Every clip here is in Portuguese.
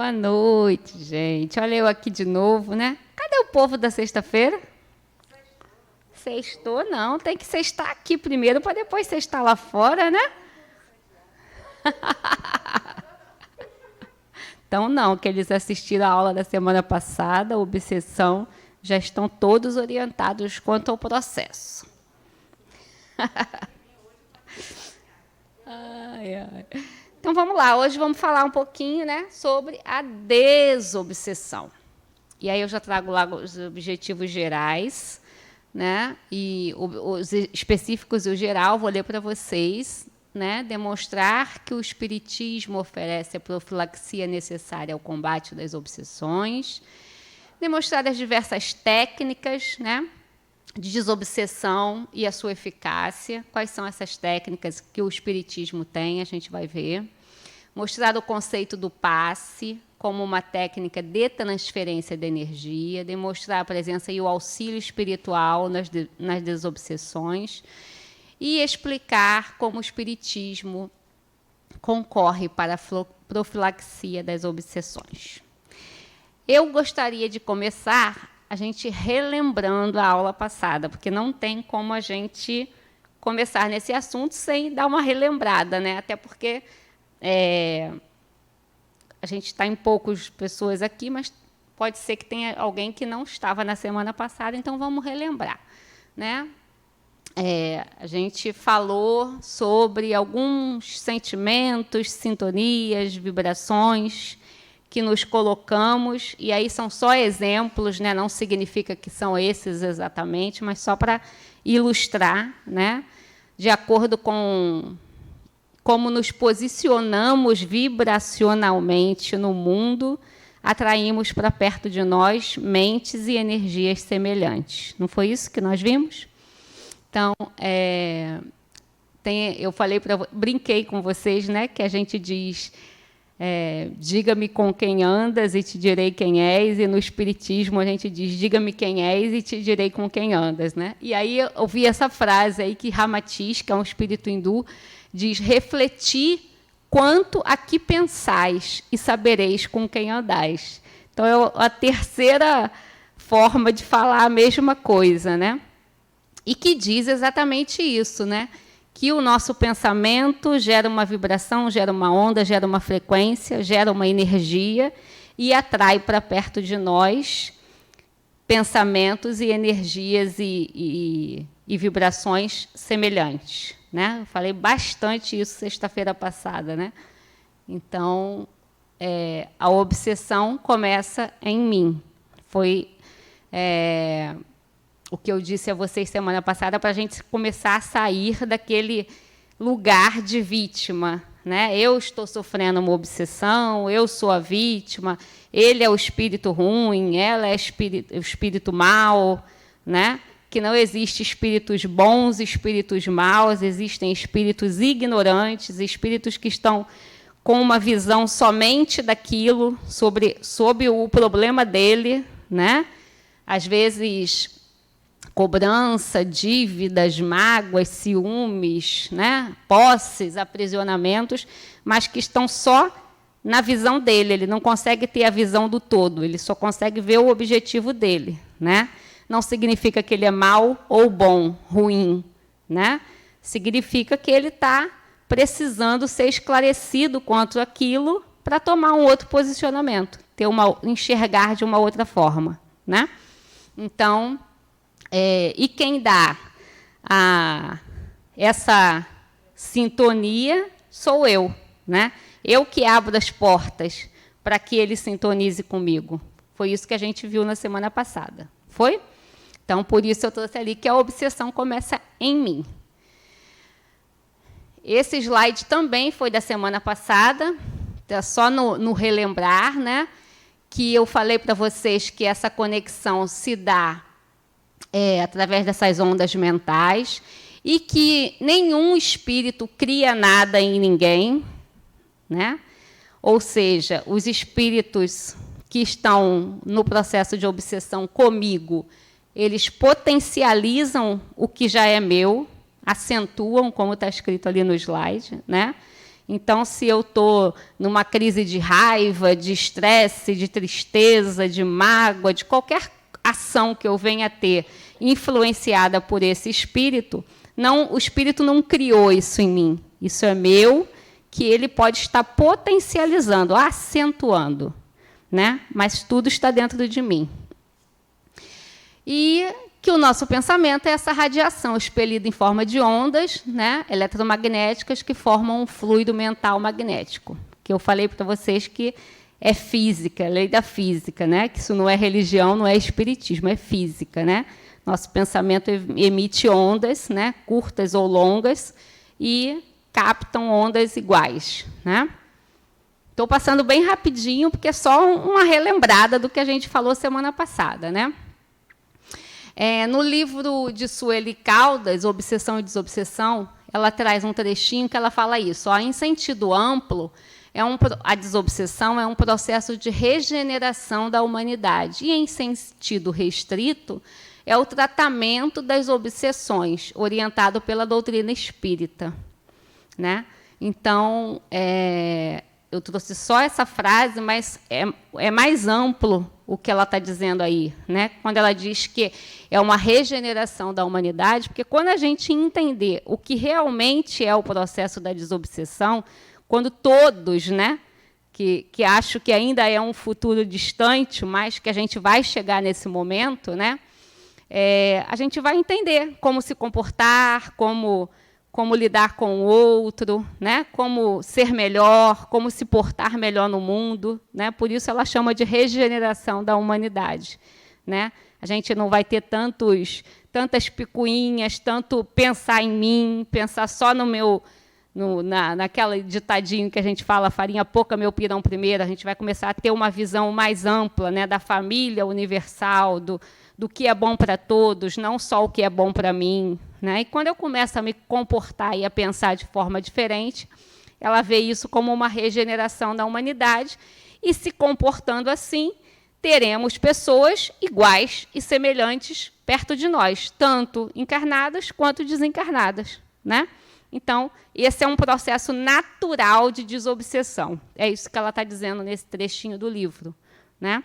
Boa noite, gente. Olha eu aqui de novo, né? Cadê o povo da sexta-feira? Sextou, não. Tem que sextar aqui primeiro para depois sextar lá fora, né? Então, não, que eles assistiram a aula da semana passada, obsessão, já estão todos orientados quanto ao processo. Ai, ai. Então, vamos lá. Hoje vamos falar um pouquinho, né, sobre a desobsessão. E aí eu já trago lá os objetivos gerais, né, e os específicos e o geral, vou ler para vocês, né, demonstrar que o Espiritismo oferece a profilaxia necessária ao combate das obsessões, demonstrar as diversas técnicas, né, de desobsessão e a sua eficácia. Quais são essas técnicas que o Espiritismo tem, a gente vai ver. Mostrar o conceito do passe como uma técnica de transferência de energia, demonstrar a presença e o auxílio espiritual nas desobsessões e explicar como o Espiritismo concorre para a profilaxia das obsessões. Eu gostaria de começar a gente relembrando a aula passada, porque não tem como a gente começar nesse assunto sem dar uma relembrada, né? Até porque a gente está em poucas pessoas aqui, mas pode ser que tenha alguém que não estava na semana passada, então vamos relembrar, né? A gente falou sobre alguns sentimentos, sintonias, vibrações que nos colocamos, e aí são só exemplos, né? Não significa que são esses exatamente, mas só para ilustrar, né? De acordo com como nos posicionamos vibracionalmente no mundo, atraímos para perto de nós mentes e energias semelhantes. Não foi isso que nós vimos? Então, eu brinquei com vocês, né, que a gente diz, diga-me com quem andas e te direi quem és, e no Espiritismo a gente diz, diga-me quem és e te direi com quem andas, né? E aí eu ouvi essa frase aí que Ramatiz, que é um espírito hindu, diz, refleti quanto a que pensais e sabereis com quem andais. Então, é a terceira forma de falar a mesma coisa, né? E que diz exatamente isso, né? Que o nosso pensamento gera uma vibração, gera uma onda, gera uma frequência, gera uma energia e atrai para perto de nós pensamentos e energias e vibrações semelhantes, né? Eu falei bastante isso sexta-feira passada, né? Então, a obsessão começa em mim. Foi o que eu disse a vocês semana passada, para a gente começar a sair daquele lugar de vítima, né? Eu estou sofrendo uma obsessão, eu sou a vítima, ele é o espírito ruim, ela é o espírito mau, né? Que não existe espíritos bons e espíritos maus, existem espíritos ignorantes, espíritos que estão com uma visão somente daquilo, sobre o problema dele, né? Às vezes, cobrança, dívidas, mágoas, ciúmes, né? Posses, aprisionamentos, mas que estão só na visão dele, ele não consegue ter a visão do todo, ele só consegue ver o objetivo dele, né? Não significa que ele é mau ou bom, ruim, né? Significa que ele está precisando ser esclarecido quanto àquilo para tomar um outro posicionamento, enxergar de uma outra forma, né? Então, e quem dá essa sintonia sou eu, né? Eu que abro as portas para que ele sintonize comigo. Foi isso que a gente viu na semana passada. Foi? Então, por isso eu trouxe ali que a obsessão começa em mim. Esse slide também foi da semana passada, só no relembrar, né? Que eu falei para vocês que essa conexão se dá através dessas ondas mentais e que nenhum espírito cria nada em ninguém, né? Ou seja, os espíritos que estão no processo de obsessão comigo, eles potencializam o que já é meu, acentuam, como está escrito ali no slide, né? Então, se eu estou numa crise de raiva, de estresse, de tristeza, de mágoa, de qualquer ação que eu venha a ter influenciada por esse espírito, o espírito não criou isso em mim. Isso é meu, que ele pode estar potencializando, acentuando, né? Mas tudo está dentro de mim. E que o nosso pensamento é essa radiação expelida em forma de ondas, né, eletromagnéticas que formam um fluido mental magnético, que eu falei para vocês que é física, lei da física, né, que isso não é religião, não é espiritismo, é física, né? Nosso pensamento emite ondas, né, curtas ou longas, e captam ondas iguais, né? Estou passando bem rapidinho, porque é só uma relembrada do que a gente falou semana passada, né? No livro de Sueli Caldas, Obsessão e Desobsessão, ela traz um trechinho que ela fala isso. Ó, em sentido amplo, a desobsessão é um processo de regeneração da humanidade. E, em sentido restrito, é o tratamento das obsessões, orientado pela doutrina espírita, né? Então, eu trouxe só essa frase, mas é mais amplo o que ela está dizendo aí, né? Quando ela diz que é uma regeneração da humanidade, porque quando a gente entender o que realmente é o processo da desobsessão, quando todos, né, que acho que ainda é um futuro distante, mas que a gente vai chegar nesse momento, né, a gente vai entender como se comportar, como lidar com o outro, né? Como ser melhor, como se portar melhor no mundo, né? Por isso ela chama de regeneração da humanidade, né? A gente não vai ter tantas picuinhas, tanto pensar em mim, pensar só no meu, naquela ditadinho que a gente fala, farinha pouca, meu pirão primeiro. A gente vai começar a ter uma visão mais ampla, né? Da família universal, do que é bom para todos, não só o que é bom para mim, né? E quando eu começo a me comportar e a pensar de forma diferente, ela vê isso como uma regeneração da humanidade, e, se comportando assim, teremos pessoas iguais e semelhantes perto de nós, tanto encarnadas quanto desencarnadas, né? Então, esse é um processo natural de desobsessão. É isso que ela está dizendo nesse trechinho do livro, né?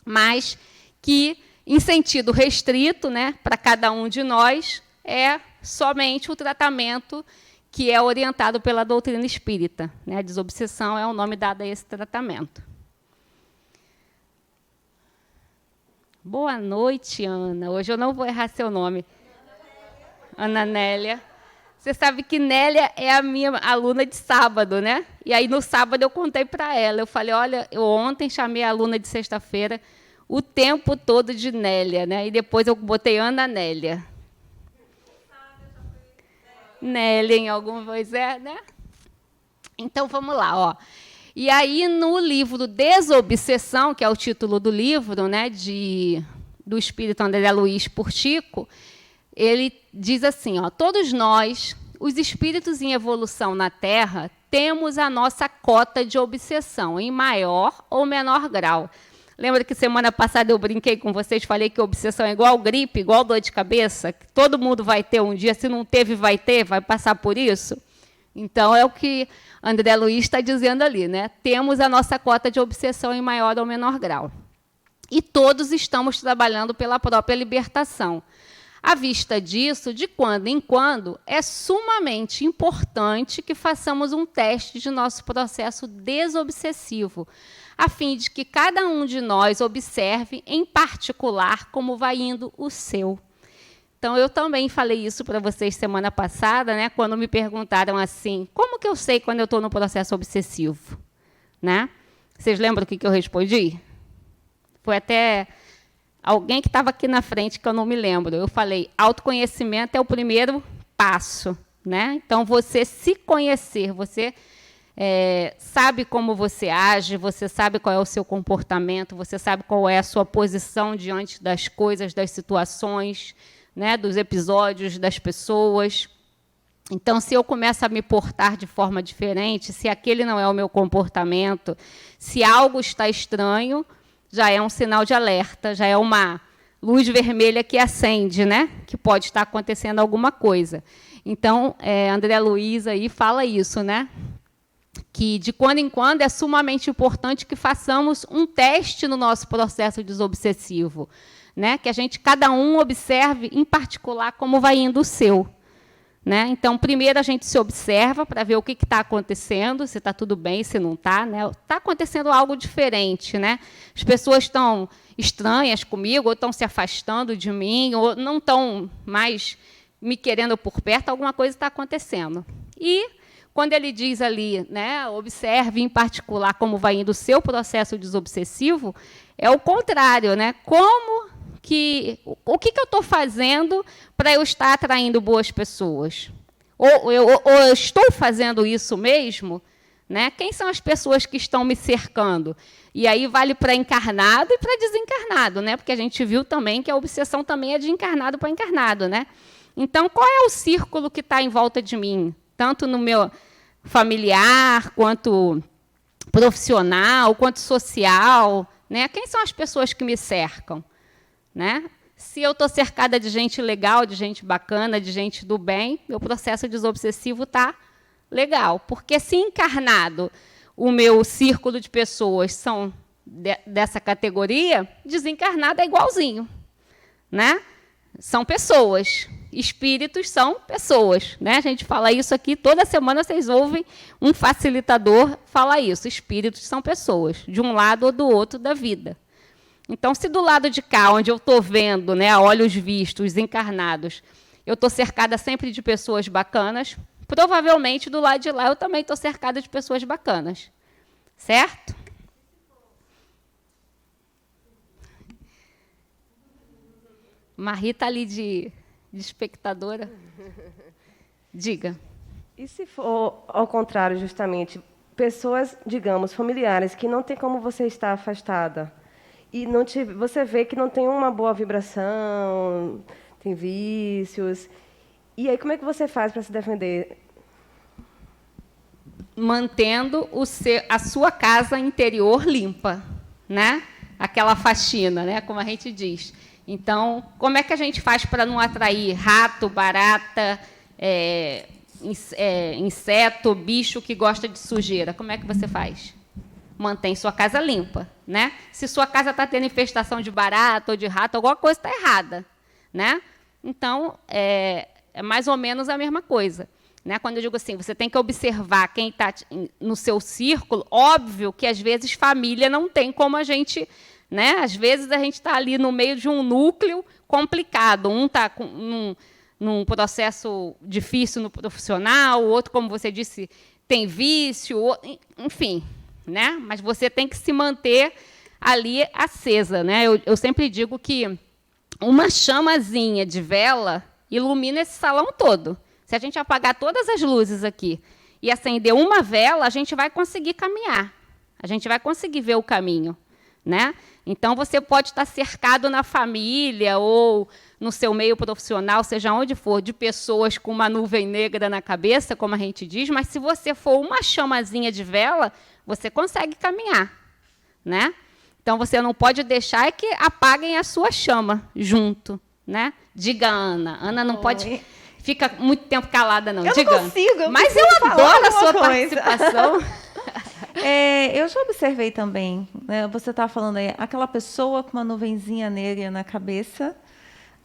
Mas que, em sentido restrito, né, para cada um de nós, é somente o tratamento que é orientado pela doutrina espírita, né? A desobsessão é o nome dado a esse tratamento. Boa noite, Ana. Hoje eu não vou errar seu nome. Ana Nélia. Você sabe que Nélia é a minha aluna de sábado, né? E aí, no sábado, eu contei para ela. Eu falei, olha, eu ontem chamei a aluna de sexta-feira o tempo todo de Nélia, né? E depois eu botei Ana Nélia. Nélia em alguma coisa, né? Então, vamos lá, ó. E aí, no livro Desobsessão, que é o título do livro, né, do espírito André Luiz Portico, ele diz assim, ó, todos nós, os espíritos em evolução na Terra, temos a nossa cota de obsessão, em maior ou menor grau. Lembra que semana passada eu brinquei com vocês, falei que obsessão é igual gripe, igual dor de cabeça, que todo mundo vai ter um dia, se não teve, vai ter, vai passar por isso? Então, é o que André Luiz está dizendo ali, né? Temos a nossa cota de obsessão em maior ou menor grau. E todos estamos trabalhando pela própria libertação. À vista disso, de quando em quando, é sumamente importante que façamos um teste de nosso processo desobsessivo, a fim de que cada um de nós observe, em particular, como vai indo o seu. Então, eu também falei isso para vocês semana passada, né, quando me perguntaram assim, como que eu sei quando eu estou no processo obsessivo? Né? Vocês lembram o que eu respondi? Foi até alguém que estava aqui na frente, que eu não me lembro. Eu falei, autoconhecimento é o primeiro passo, né? Então, você se conhecer, você sabe como você age, você sabe qual é o seu comportamento, você sabe qual é a sua posição diante das coisas, das situações, né, dos episódios, das pessoas. Então, se eu começo a me portar de forma diferente, se aquele não é o meu comportamento, se algo está estranho, já é um sinal de alerta, já é uma luz vermelha que acende, né? Que pode estar acontecendo alguma coisa. Então, André Luiz aí fala isso, né? que, de quando em quando, é sumamente importante que façamos um teste no nosso processo desobsessivo, né? Que a gente, cada um, observe, em particular, como vai indo o seu. Né? Então, primeiro a gente se observa para ver o que está acontecendo, se está tudo bem, se não está. Né? Está acontecendo algo diferente. Né? As pessoas estão estranhas comigo, ou estão se afastando de mim, ou não estão mais me querendo por perto, alguma coisa está acontecendo. E, quando ele diz ali, né, observe em particular como vai indo o seu processo desobsessivo, é o contrário. Né? O que eu estou fazendo para eu estar atraindo boas pessoas? Ou eu estou fazendo isso mesmo? Né? Quem são as pessoas que estão me cercando? E aí vale para encarnado e para desencarnado, né? Porque a gente viu também que a obsessão também é de encarnado para encarnado. Né? Então, qual é o círculo que está em volta de mim? Tanto no meu familiar, quanto profissional, quanto social. Né? Quem são as pessoas que me cercam? Né? Se eu estou cercada de gente legal, de gente bacana, de gente do bem, meu processo desobsessivo está legal. Porque, se encarnado, o meu círculo de pessoas são dessa categoria, desencarnado é igualzinho. Né? São pessoas. Espíritos são pessoas. Né? A gente fala isso aqui, toda semana vocês ouvem um facilitador falar isso. Espíritos são pessoas, de um lado ou do outro da vida. Então, se do lado de cá, onde eu estou vendo, né, a olhos vistos, encarnados, eu estou cercada sempre de pessoas bacanas, provavelmente, do lado de lá, eu também estou cercada de pessoas bacanas. Certo? Marie está ali de espectadora. Diga. E se for ao contrário, justamente, pessoas, digamos, familiares, que não tem como você estar afastada, e você vê que não tem uma boa vibração, tem vícios. E aí, como é que você faz para se defender? Mantendo a sua casa interior limpa, né? Aquela faxina, né? Como a gente diz. Então, como é que a gente faz para não atrair rato, barata, inseto, bicho que gosta de sujeira? Como é que você faz? Mantém sua casa limpa. Né? Se sua casa está tendo infestação de barata ou de rato, alguma coisa está errada. Né? Então, é mais ou menos a mesma coisa. Né? Quando eu digo assim, você tem que observar quem está no seu círculo, óbvio que, às vezes, família não tem como a gente... Né? Às vezes, a gente está ali no meio de um núcleo complicado. Um está num processo difícil no profissional, o outro, como você disse, tem vício, enfim... Né? Mas você tem que se manter ali acesa. Né? Eu sempre digo que uma chamazinha de vela ilumina esse salão todo. Se a gente apagar todas as luzes aqui e acender uma vela, a gente vai conseguir caminhar. A gente vai conseguir ver o caminho. Né? Então, você pode estar cercado na família ou no seu meio profissional, seja onde for, de pessoas com uma nuvem negra na cabeça, como a gente diz, mas se você for uma chamazinha de vela, você consegue caminhar. Né? Então, você não pode deixar que apaguem a sua chama junto. Né? Diga, Ana. Ana não pode... Fica muito tempo calada, não. Eu Diga, não consigo. Mas eu adoro a sua participação. Eu já observei também, né, você está falando aí, aquela pessoa com uma nuvenzinha negra na cabeça,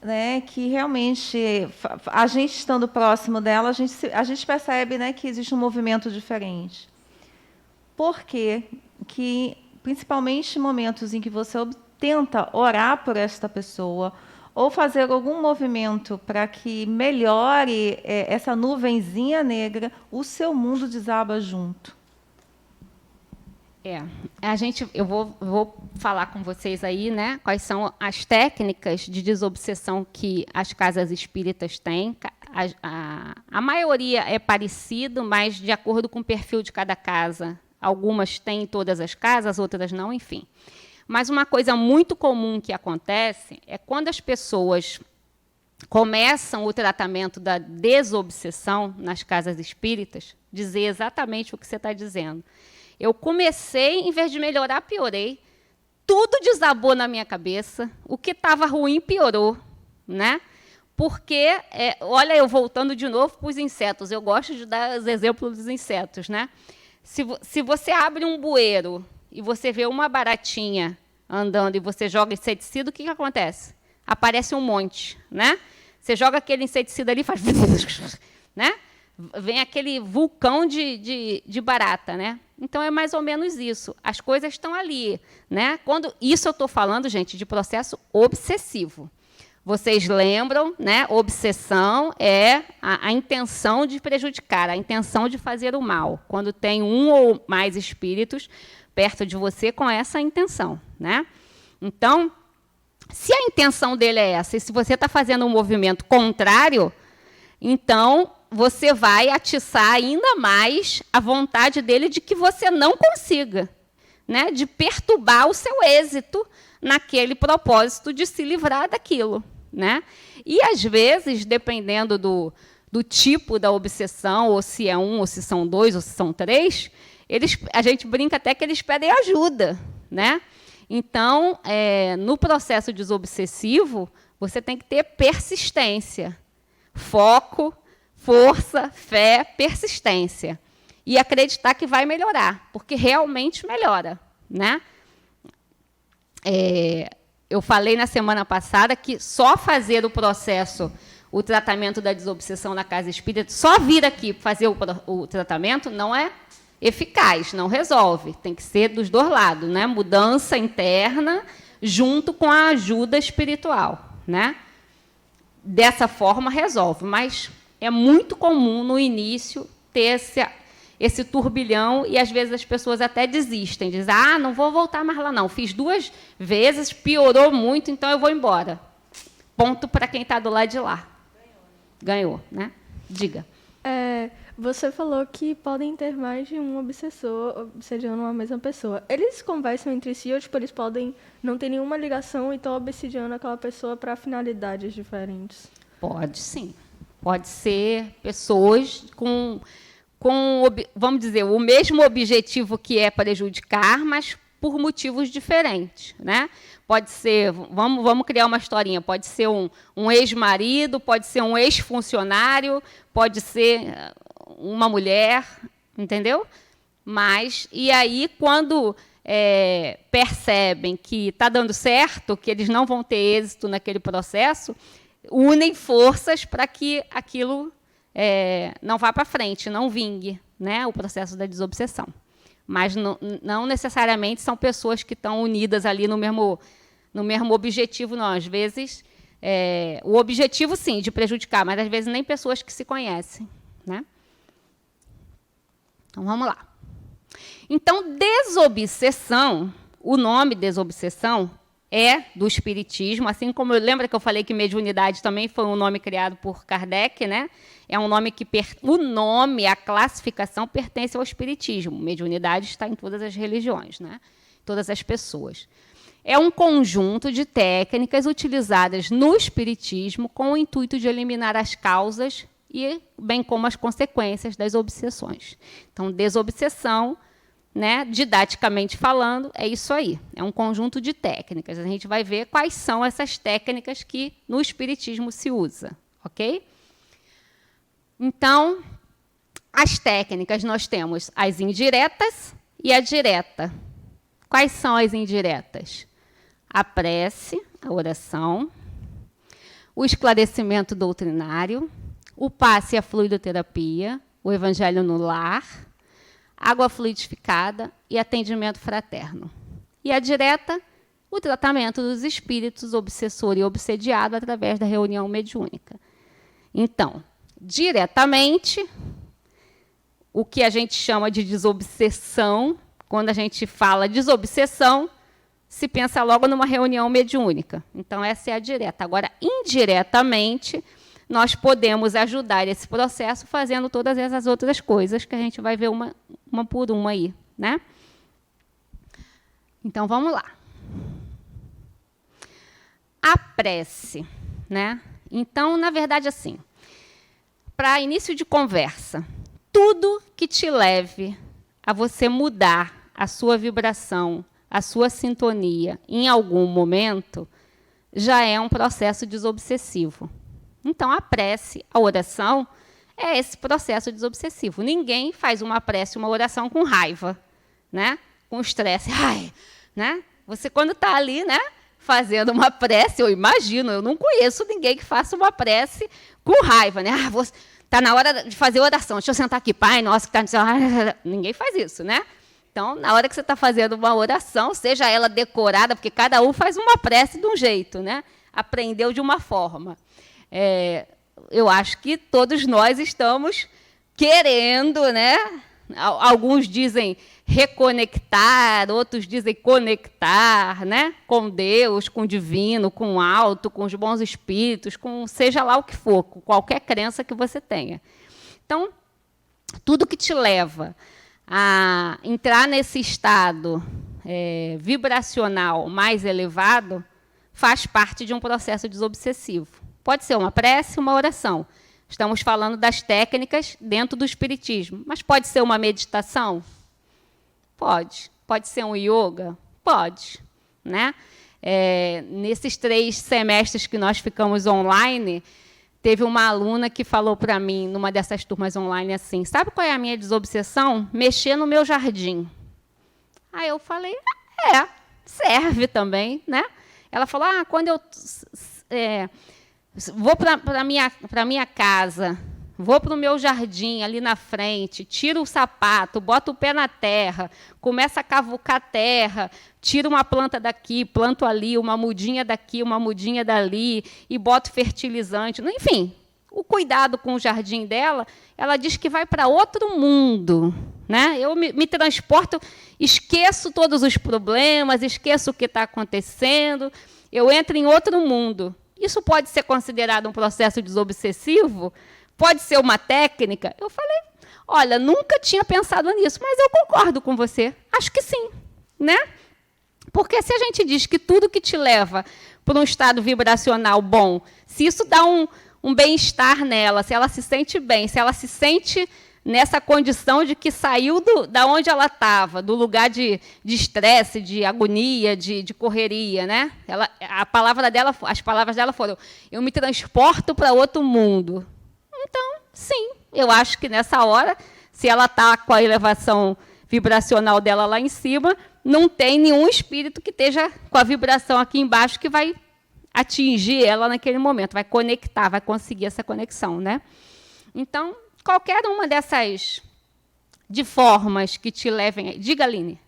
né, que realmente, a gente estando próximo dela, a gente percebe, né, que existe um movimento diferente. Por quê? Que, principalmente em momentos em que você tenta orar por esta pessoa, ou fazer algum movimento para que melhore essa nuvenzinha negra, o seu mundo desaba junto. Eu vou falar com vocês aí, né, quais são as técnicas de desobsessão que as casas espíritas têm. A maioria é parecido, mas de acordo com o perfil de cada casa. Algumas têm em todas as casas, outras não, enfim. Mas uma coisa muito comum que acontece é quando as pessoas começam o tratamento da desobsessão nas casas espíritas, dizer exatamente o que você está dizendo. Eu comecei, em vez de melhorar, piorei. Tudo desabou na minha cabeça. O que estava ruim piorou. Né? Porque, olha, eu voltando de novo para os insetos. Eu gosto de dar os exemplos dos insetos. Né? Se você abre um bueiro e você vê uma baratinha andando e você joga inseticida, o que acontece? Aparece um monte, né? Você joga aquele inseticida ali e faz... né? Vem aquele vulcão de barata, né? Então, é mais ou menos isso. As coisas estão ali, né? Isso eu estou falando, gente, de processo obsessivo. Vocês lembram, né? Obsessão é a intenção de prejudicar, a intenção de fazer o mal. Quando tem um ou mais espíritos perto de você com essa intenção, né? Então, se a intenção dele é essa, e se você está fazendo um movimento contrário, então você vai atiçar ainda mais a vontade dele de que você não consiga, né? De perturbar o seu êxito naquele propósito de se livrar daquilo, né? E, às vezes, dependendo do tipo da obsessão, ou se é um, ou se são dois, ou se são três, a gente brinca até que eles pedem ajuda, né? Então, no processo desobsessivo, você tem que ter persistência, foco, força, fé, persistência. E acreditar que vai melhorar, porque realmente melhora, né? Eu falei na semana passada que só fazer o tratamento da desobsessão na casa espírita, só vir aqui fazer o tratamento não é eficaz, não resolve. Tem que ser dos dois lados, né? Mudança interna junto com a ajuda espiritual, né? Dessa forma resolve, mas é muito comum no início ter esse turbilhão e, às vezes, as pessoas até desistem. Dizem, não vou voltar mais lá, não. Fiz 2 vezes, piorou muito, então eu vou embora. Ponto para quem está do lado de lá. Ganhou, né? Diga. Você falou que podem ter mais de um obsessor obsediando uma mesma pessoa. Eles conversam entre si ou eles podem não ter nenhuma ligação e estão obsediando aquela pessoa para finalidades diferentes? Pode, sim. Pode ser pessoas com, vamos dizer, o mesmo objetivo, que é prejudicar, mas por motivos diferentes, né? Pode ser, vamos criar uma historinha, pode ser um ex-marido, pode ser um ex-funcionário, pode ser uma mulher, entendeu? E aí, quando percebem que está dando certo, que eles não vão ter êxito naquele processo, unem forças para que aquilo não vá para frente, não vingue, né, o processo da desobsessão. Mas não necessariamente são pessoas que estão unidas ali no mesmo objetivo, não. Às vezes, o objetivo, sim, de prejudicar, mas, às vezes, nem pessoas que se conhecem, né? Então, vamos lá. Então, desobsessão, o nome desobsessão é do espiritismo, assim como lembra que eu falei que mediunidade também foi um nome criado por Kardec, né? É um nome que a classificação pertence ao espiritismo. Mediunidade está em todas as religiões, né? Todas as pessoas. É um conjunto de técnicas utilizadas no espiritismo com o intuito de eliminar as causas e bem como as consequências das obsessões. Então, desobsessão, né, didaticamente falando, é isso aí. É um conjunto de técnicas. A gente vai ver quais são essas técnicas que no espiritismo se usa, ok? Então, as técnicas, nós temos as indiretas e a direta. Quais são as indiretas? A prece, a oração, o esclarecimento doutrinário, o passe e a fluidoterapia, o evangelho no lar, água fluidificada e atendimento fraterno. E a direta, o tratamento dos espíritos obsessor e obsediado através da reunião mediúnica. Então, diretamente, o que a gente chama de desobsessão, quando a gente fala desobsessão, se pensa logo numa reunião mediúnica. Então, essa é a direta. Agora, indiretamente, nós podemos ajudar esse processo fazendo todas essas outras coisas que a gente vai ver uma por uma aí, né? Então, vamos lá. A prece, né? Então, na verdade, assim, para início de conversa, tudo que te leve a você mudar a sua vibração, a sua sintonia em algum momento, já é um processo desobsessivo. Então, a prece, a oração, é esse processo desobsessivo. Ninguém faz uma prece, uma oração com raiva, né? Com estresse. Ai, né? Você, quando está ali, né, fazendo uma prece, eu imagino, eu não conheço ninguém que faça uma prece com raiva, né? Está na hora de fazer oração, deixa eu sentar aqui, Pai nosso que está no... Ninguém faz isso, né? Então, na hora que você está fazendo uma oração, seja ela decorada, porque cada um faz uma prece de um jeito, né? Aprendeu de uma forma. Eu acho que todos nós estamos querendo, né? Alguns dizem reconectar, outros dizem conectar, né? Com Deus, com o divino, com o alto, com os bons espíritos, com seja lá o que for, com qualquer crença que você tenha. Então, tudo que te leva a entrar nesse estado vibracional mais elevado faz parte de um processo desobsessivo. Pode ser uma prece, uma oração. Estamos falando das técnicas dentro do espiritismo. Mas pode ser uma meditação? Pode. Pode ser um yoga? Pode. Né? Nesses 3 semestres que nós ficamos online, teve uma aluna que falou para mim, numa dessas turmas online, assim, sabe qual é a minha desobsessão? Mexer no meu jardim. Aí eu falei, serve também. Né? Ela falou, quando eu... vou para a minha casa, vou para o meu jardim ali na frente, tiro o sapato, boto o pé na terra, começo a cavucar a terra, tiro uma planta daqui, planto ali, uma mudinha daqui, uma mudinha dali, e boto fertilizante. Enfim, o cuidado com o jardim dela, ela diz que vai para outro mundo. Né? Eu me transporto, esqueço todos os problemas, esqueço o que está acontecendo, eu entro em outro mundo. Isso pode ser considerado um processo desobsessivo? Pode ser uma técnica? Eu falei, olha, nunca tinha pensado nisso, mas eu concordo com você. Acho que sim. Né? Porque se a gente diz que tudo que te leva para um estado vibracional bom, se isso dá um bem-estar nela, se ela se sente bem, se ela se sente nessa condição de que saiu da onde ela estava, do lugar de estresse, de agonia, de correria, né? As palavras dela foram, eu me transporto para outro mundo. Então, sim, eu acho que nessa hora, se ela está com a elevação vibracional dela lá em cima, não tem nenhum espírito que esteja com a vibração aqui embaixo que vai atingir ela naquele momento, vai conectar, vai conseguir essa conexão, né? Então, qualquer uma dessas de formas que te levem... Diga, Aline.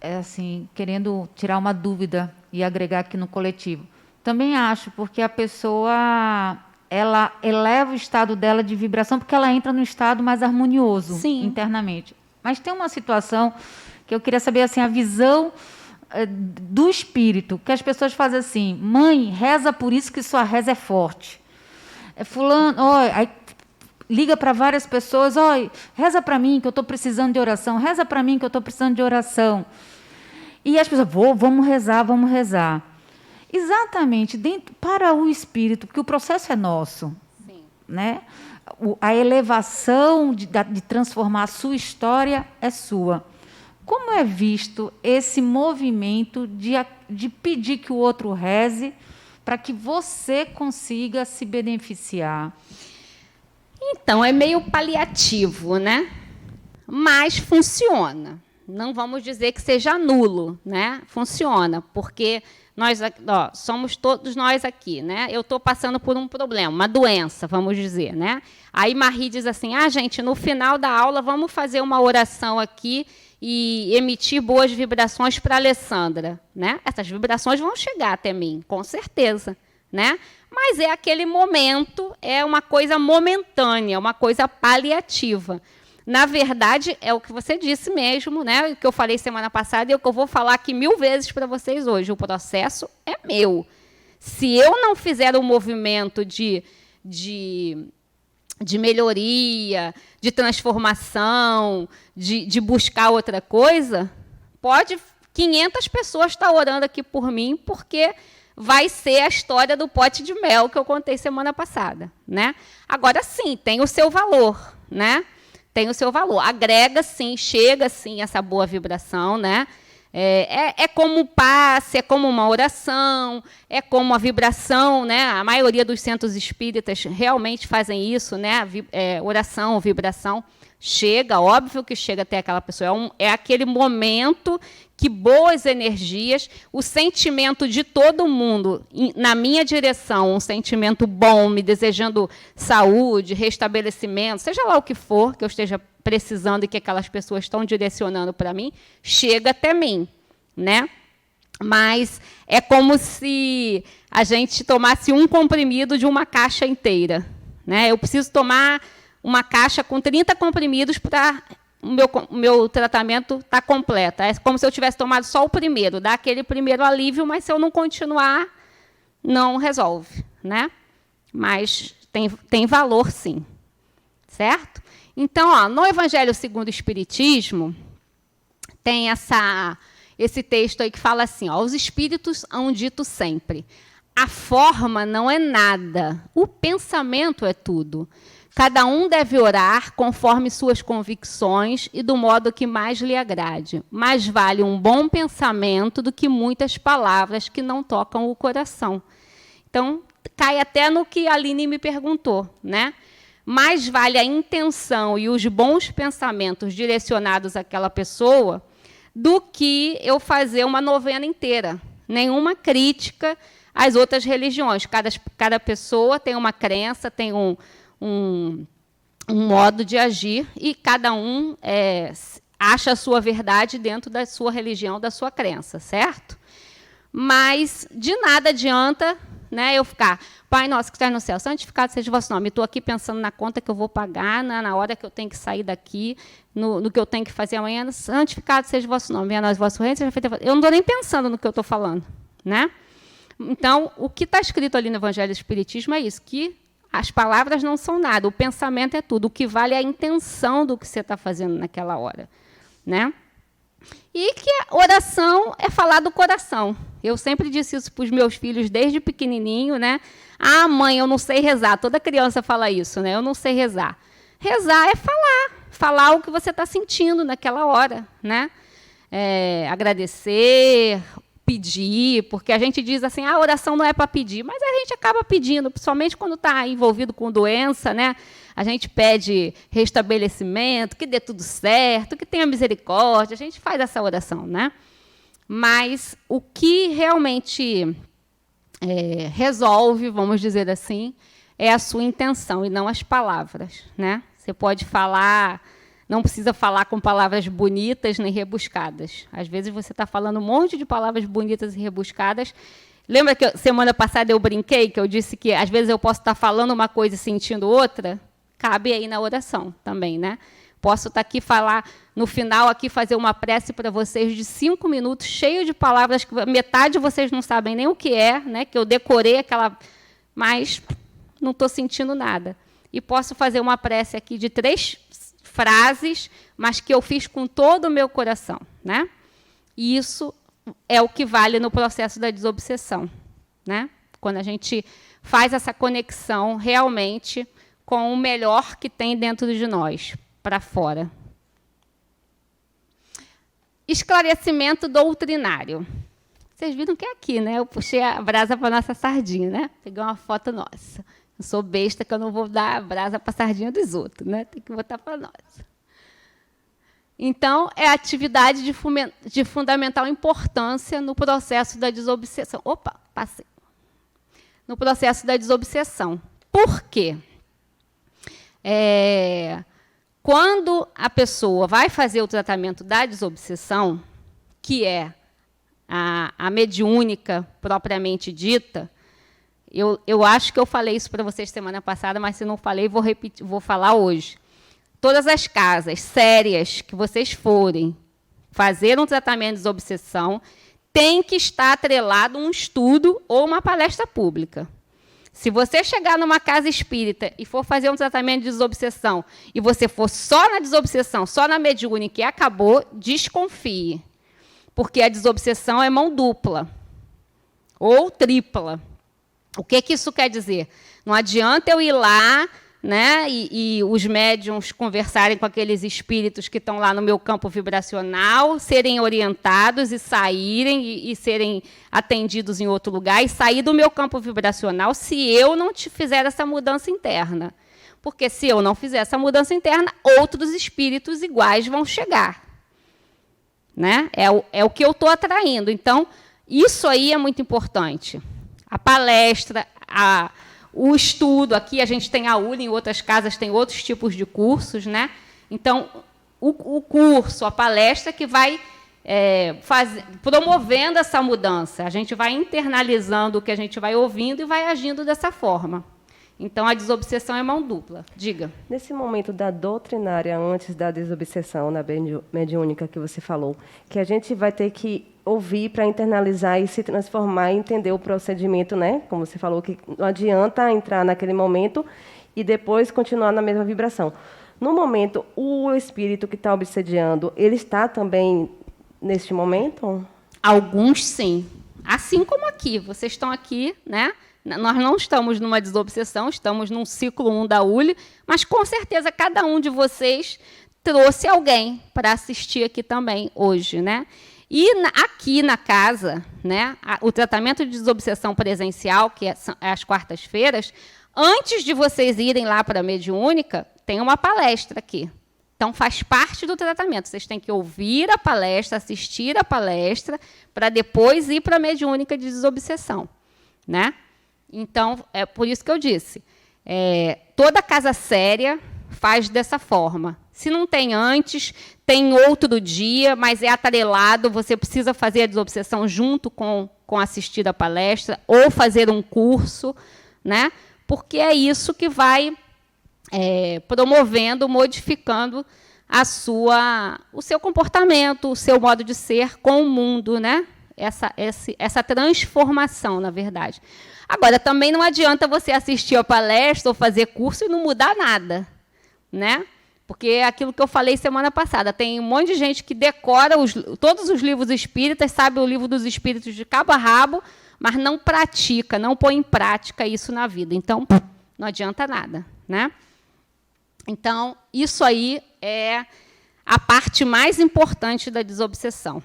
Assim, querendo tirar uma dúvida e agregar aqui no coletivo. Também acho, porque a pessoa, ela eleva o estado dela de vibração, porque ela entra no estado mais harmonioso. Sim. Internamente. Mas tem uma situação que eu queria saber, assim, a visão do espírito, que as pessoas fazem assim, mãe, reza por isso que sua reza é forte. Fulano, aí liga para várias pessoas, reza para mim que eu estou precisando de oração, reza para mim que eu estou precisando de oração. E as pessoas, vamos rezar. Exatamente, para o espírito, porque o processo é nosso. Sim. Né? A elevação de transformar a sua história é sua. Como é visto esse movimento de pedir que o outro reze para que você consiga se beneficiar? Então, é meio paliativo, né? Mas funciona. Não vamos dizer que seja nulo, né? Funciona, porque nós somos todos nós aqui, né? Eu estou passando por um problema, uma doença, vamos dizer, né? Aí Marie diz assim, gente, no final da aula vamos fazer uma oração aqui e emitir boas vibrações para a Alessandra, né? Essas vibrações vão chegar até mim, com certeza, né? Mas é aquele momento, é uma coisa momentânea, uma coisa paliativa. Na verdade, é o que você disse mesmo, né? O que eu falei semana passada e o que eu vou falar aqui 1000 vezes para vocês hoje. O processo é meu. Se eu não fizer um movimento de melhoria, de transformação, de buscar outra coisa, pode 500 pessoas estar orando aqui por mim, porque vai ser a história do pote de mel que eu contei semana passada, né? Agora, sim, tem o seu valor, né? Tem o seu valor. Agrega, sim, chega, sim, essa boa vibração, né? É como um passe, é como uma oração, é como a vibração, né? A maioria dos centros espíritas realmente fazem isso, né? Oração, vibração. Chega, óbvio que chega até aquela pessoa. É aquele momento que boas energias, o sentimento de todo mundo na minha direção, um sentimento bom, me desejando saúde, restabelecimento, seja lá o que for que eu esteja precisando e que aquelas pessoas estão direcionando para mim, chega até mim, né? Mas é como se a gente tomasse um comprimido de uma caixa inteira, né? Eu preciso tomar uma caixa com 30 comprimidos para o meu tratamento estar completo. É como se eu tivesse tomado só o primeiro, dá aquele primeiro alívio, mas se eu não continuar, não resolve, né? Mas tem valor, sim. Certo? Então, ó, no Evangelho segundo o Espiritismo, tem esse texto aí que fala assim, ó, os espíritos hão dito sempre, a forma não é nada, o pensamento é tudo. Cada um deve orar conforme suas convicções e do modo que mais lhe agrade. Mais vale um bom pensamento do que muitas palavras que não tocam o coração. Então, cai até no que a Aline me perguntou, né? Mais vale a intenção e os bons pensamentos direcionados àquela pessoa do que eu fazer uma novena inteira. Nenhuma crítica às outras religiões. Cada pessoa tem uma crença, tem um modo de agir e cada um acha a sua verdade dentro da sua religião, da sua crença, certo? Mas de nada adianta, né, eu ficar, Pai nosso que estás no céu, santificado seja o vosso nome. Estou aqui pensando na conta que eu vou pagar, na hora que eu tenho que sair daqui, no que eu tenho que fazer amanhã, santificado seja o vosso nome, venha a nós o vosso reino, seja feita. Eu não estou nem pensando no que eu estou falando, né? Então, o que está escrito ali no Evangelho do Espiritismo é isso, que as palavras não são nada, o pensamento é tudo. O que vale é a intenção do que você está fazendo naquela hora, né? E que a oração é falar do coração. Eu sempre disse isso para os meus filhos desde pequenininho, né? Ah, mãe, eu não sei rezar. Toda criança fala isso, né? Eu não sei rezar. Rezar é falar o que você está sentindo naquela hora, né? Agradecer, pedir, porque a gente diz assim, a oração não é para pedir, mas a gente acaba pedindo, principalmente quando está envolvido com doença, né? A gente pede restabelecimento, que dê tudo certo, que tenha misericórdia, a gente faz essa oração, né? Mas o que realmente resolve, vamos dizer assim, é a sua intenção e não as palavras, né? Você pode falar, não precisa falar com palavras bonitas nem rebuscadas. Às vezes você está falando um monte de palavras bonitas e rebuscadas. Lembra que semana passada eu brinquei, que eu disse que às vezes eu posso estar falando uma coisa e sentindo outra? Cabe aí na oração também, né? Posso estar aqui no final, aqui fazer uma prece para vocês de 5 minutos, cheio de palavras que metade vocês não sabem nem o que é, né? Que eu decorei mas não estou sentindo nada. E posso fazer uma prece aqui de 3 frases, mas que eu fiz com todo o meu coração, né? E isso é o que vale no processo da desobsessão, né? Quando a gente faz essa conexão realmente com o melhor que tem dentro de nós, para fora. Esclarecimento doutrinário. Vocês viram que é aqui, né? Eu puxei a brasa para a nossa sardinha, né? Peguei uma foto nossa. Eu sou besta que eu não vou dar a brasa para a sardinha dos outros, né? Tem que botar para nós. Então, é atividade de fundamental importância no processo da desobsessão. Opa, passei. No processo da desobsessão. Por quê? Quando a pessoa vai fazer o tratamento da desobsessão, que é a mediúnica propriamente dita, eu acho que eu falei isso para vocês semana passada, mas se não falei, vou repetir, vou falar hoje. Todas as casas sérias que vocês forem fazer um tratamento de desobsessão, tem que estar atrelado um estudo ou uma palestra pública. Se você chegar numa casa espírita e for fazer um tratamento de desobsessão e você for só na desobsessão, só na mediúnica e acabou, desconfie. Porque a desobsessão é mão dupla ou tripla. O que isso quer dizer? Não adianta eu ir lá, né? E os médiums conversarem com aqueles espíritos que estão lá no meu campo vibracional, serem orientados e saírem e serem atendidos em outro lugar e sair do meu campo vibracional se eu não te fizer essa mudança interna. Porque se eu não fizer essa mudança interna, outros espíritos iguais vão chegar. Né? É o que eu estou atraindo. Então, isso aí é muito importante. A palestra, o estudo, aqui a gente tem a ULA, em outras casas tem outros tipos de cursos, né? Então, o curso, a palestra que vai promovendo essa mudança. A gente vai internalizando o que a gente vai ouvindo e vai agindo dessa forma. Então, a desobsessão é mão dupla. Diga. Nesse momento da doutrinária, antes da desobsessão, na mediúnica que você falou, que a gente vai ter que ouvir para internalizar e se transformar e entender o procedimento, né? Como você falou, que não adianta entrar naquele momento e depois continuar na mesma vibração. No momento, o espírito que está obsediando, ele está também neste momento? Alguns, sim. Assim como aqui. Vocês estão aqui, né? Nós não estamos numa desobsessão, estamos num ciclo 1 da ULI, mas, com certeza, cada um de vocês trouxe alguém para assistir aqui também hoje, né? E aqui na casa, né, o tratamento de desobsessão presencial, que é às quartas-feiras, antes de vocês irem lá para a mediúnica, tem uma palestra aqui. Então, faz parte do tratamento. Vocês têm que ouvir a palestra, assistir a palestra, para depois ir para a mediúnica de desobsessão, né? Então, é por isso que eu disse, toda casa séria faz dessa forma. Se não tem antes, tem outro dia, mas é atrelado, você precisa fazer a desobsessão junto com assistir a palestra, ou fazer um curso, né? Porque é isso que vai promovendo, modificando o seu comportamento, o seu modo de ser com o mundo, né? Essa transformação, na verdade. Agora, também não adianta você assistir a palestra ou fazer curso e não mudar nada, né? Porque é aquilo que eu falei semana passada, tem um monte de gente que decora todos os livros espíritas, sabe o livro dos espíritos de cabo a rabo, mas não pratica, não põe em prática isso na vida. Então, não adianta nada, né? Então, isso aí é a parte mais importante da desobsessão.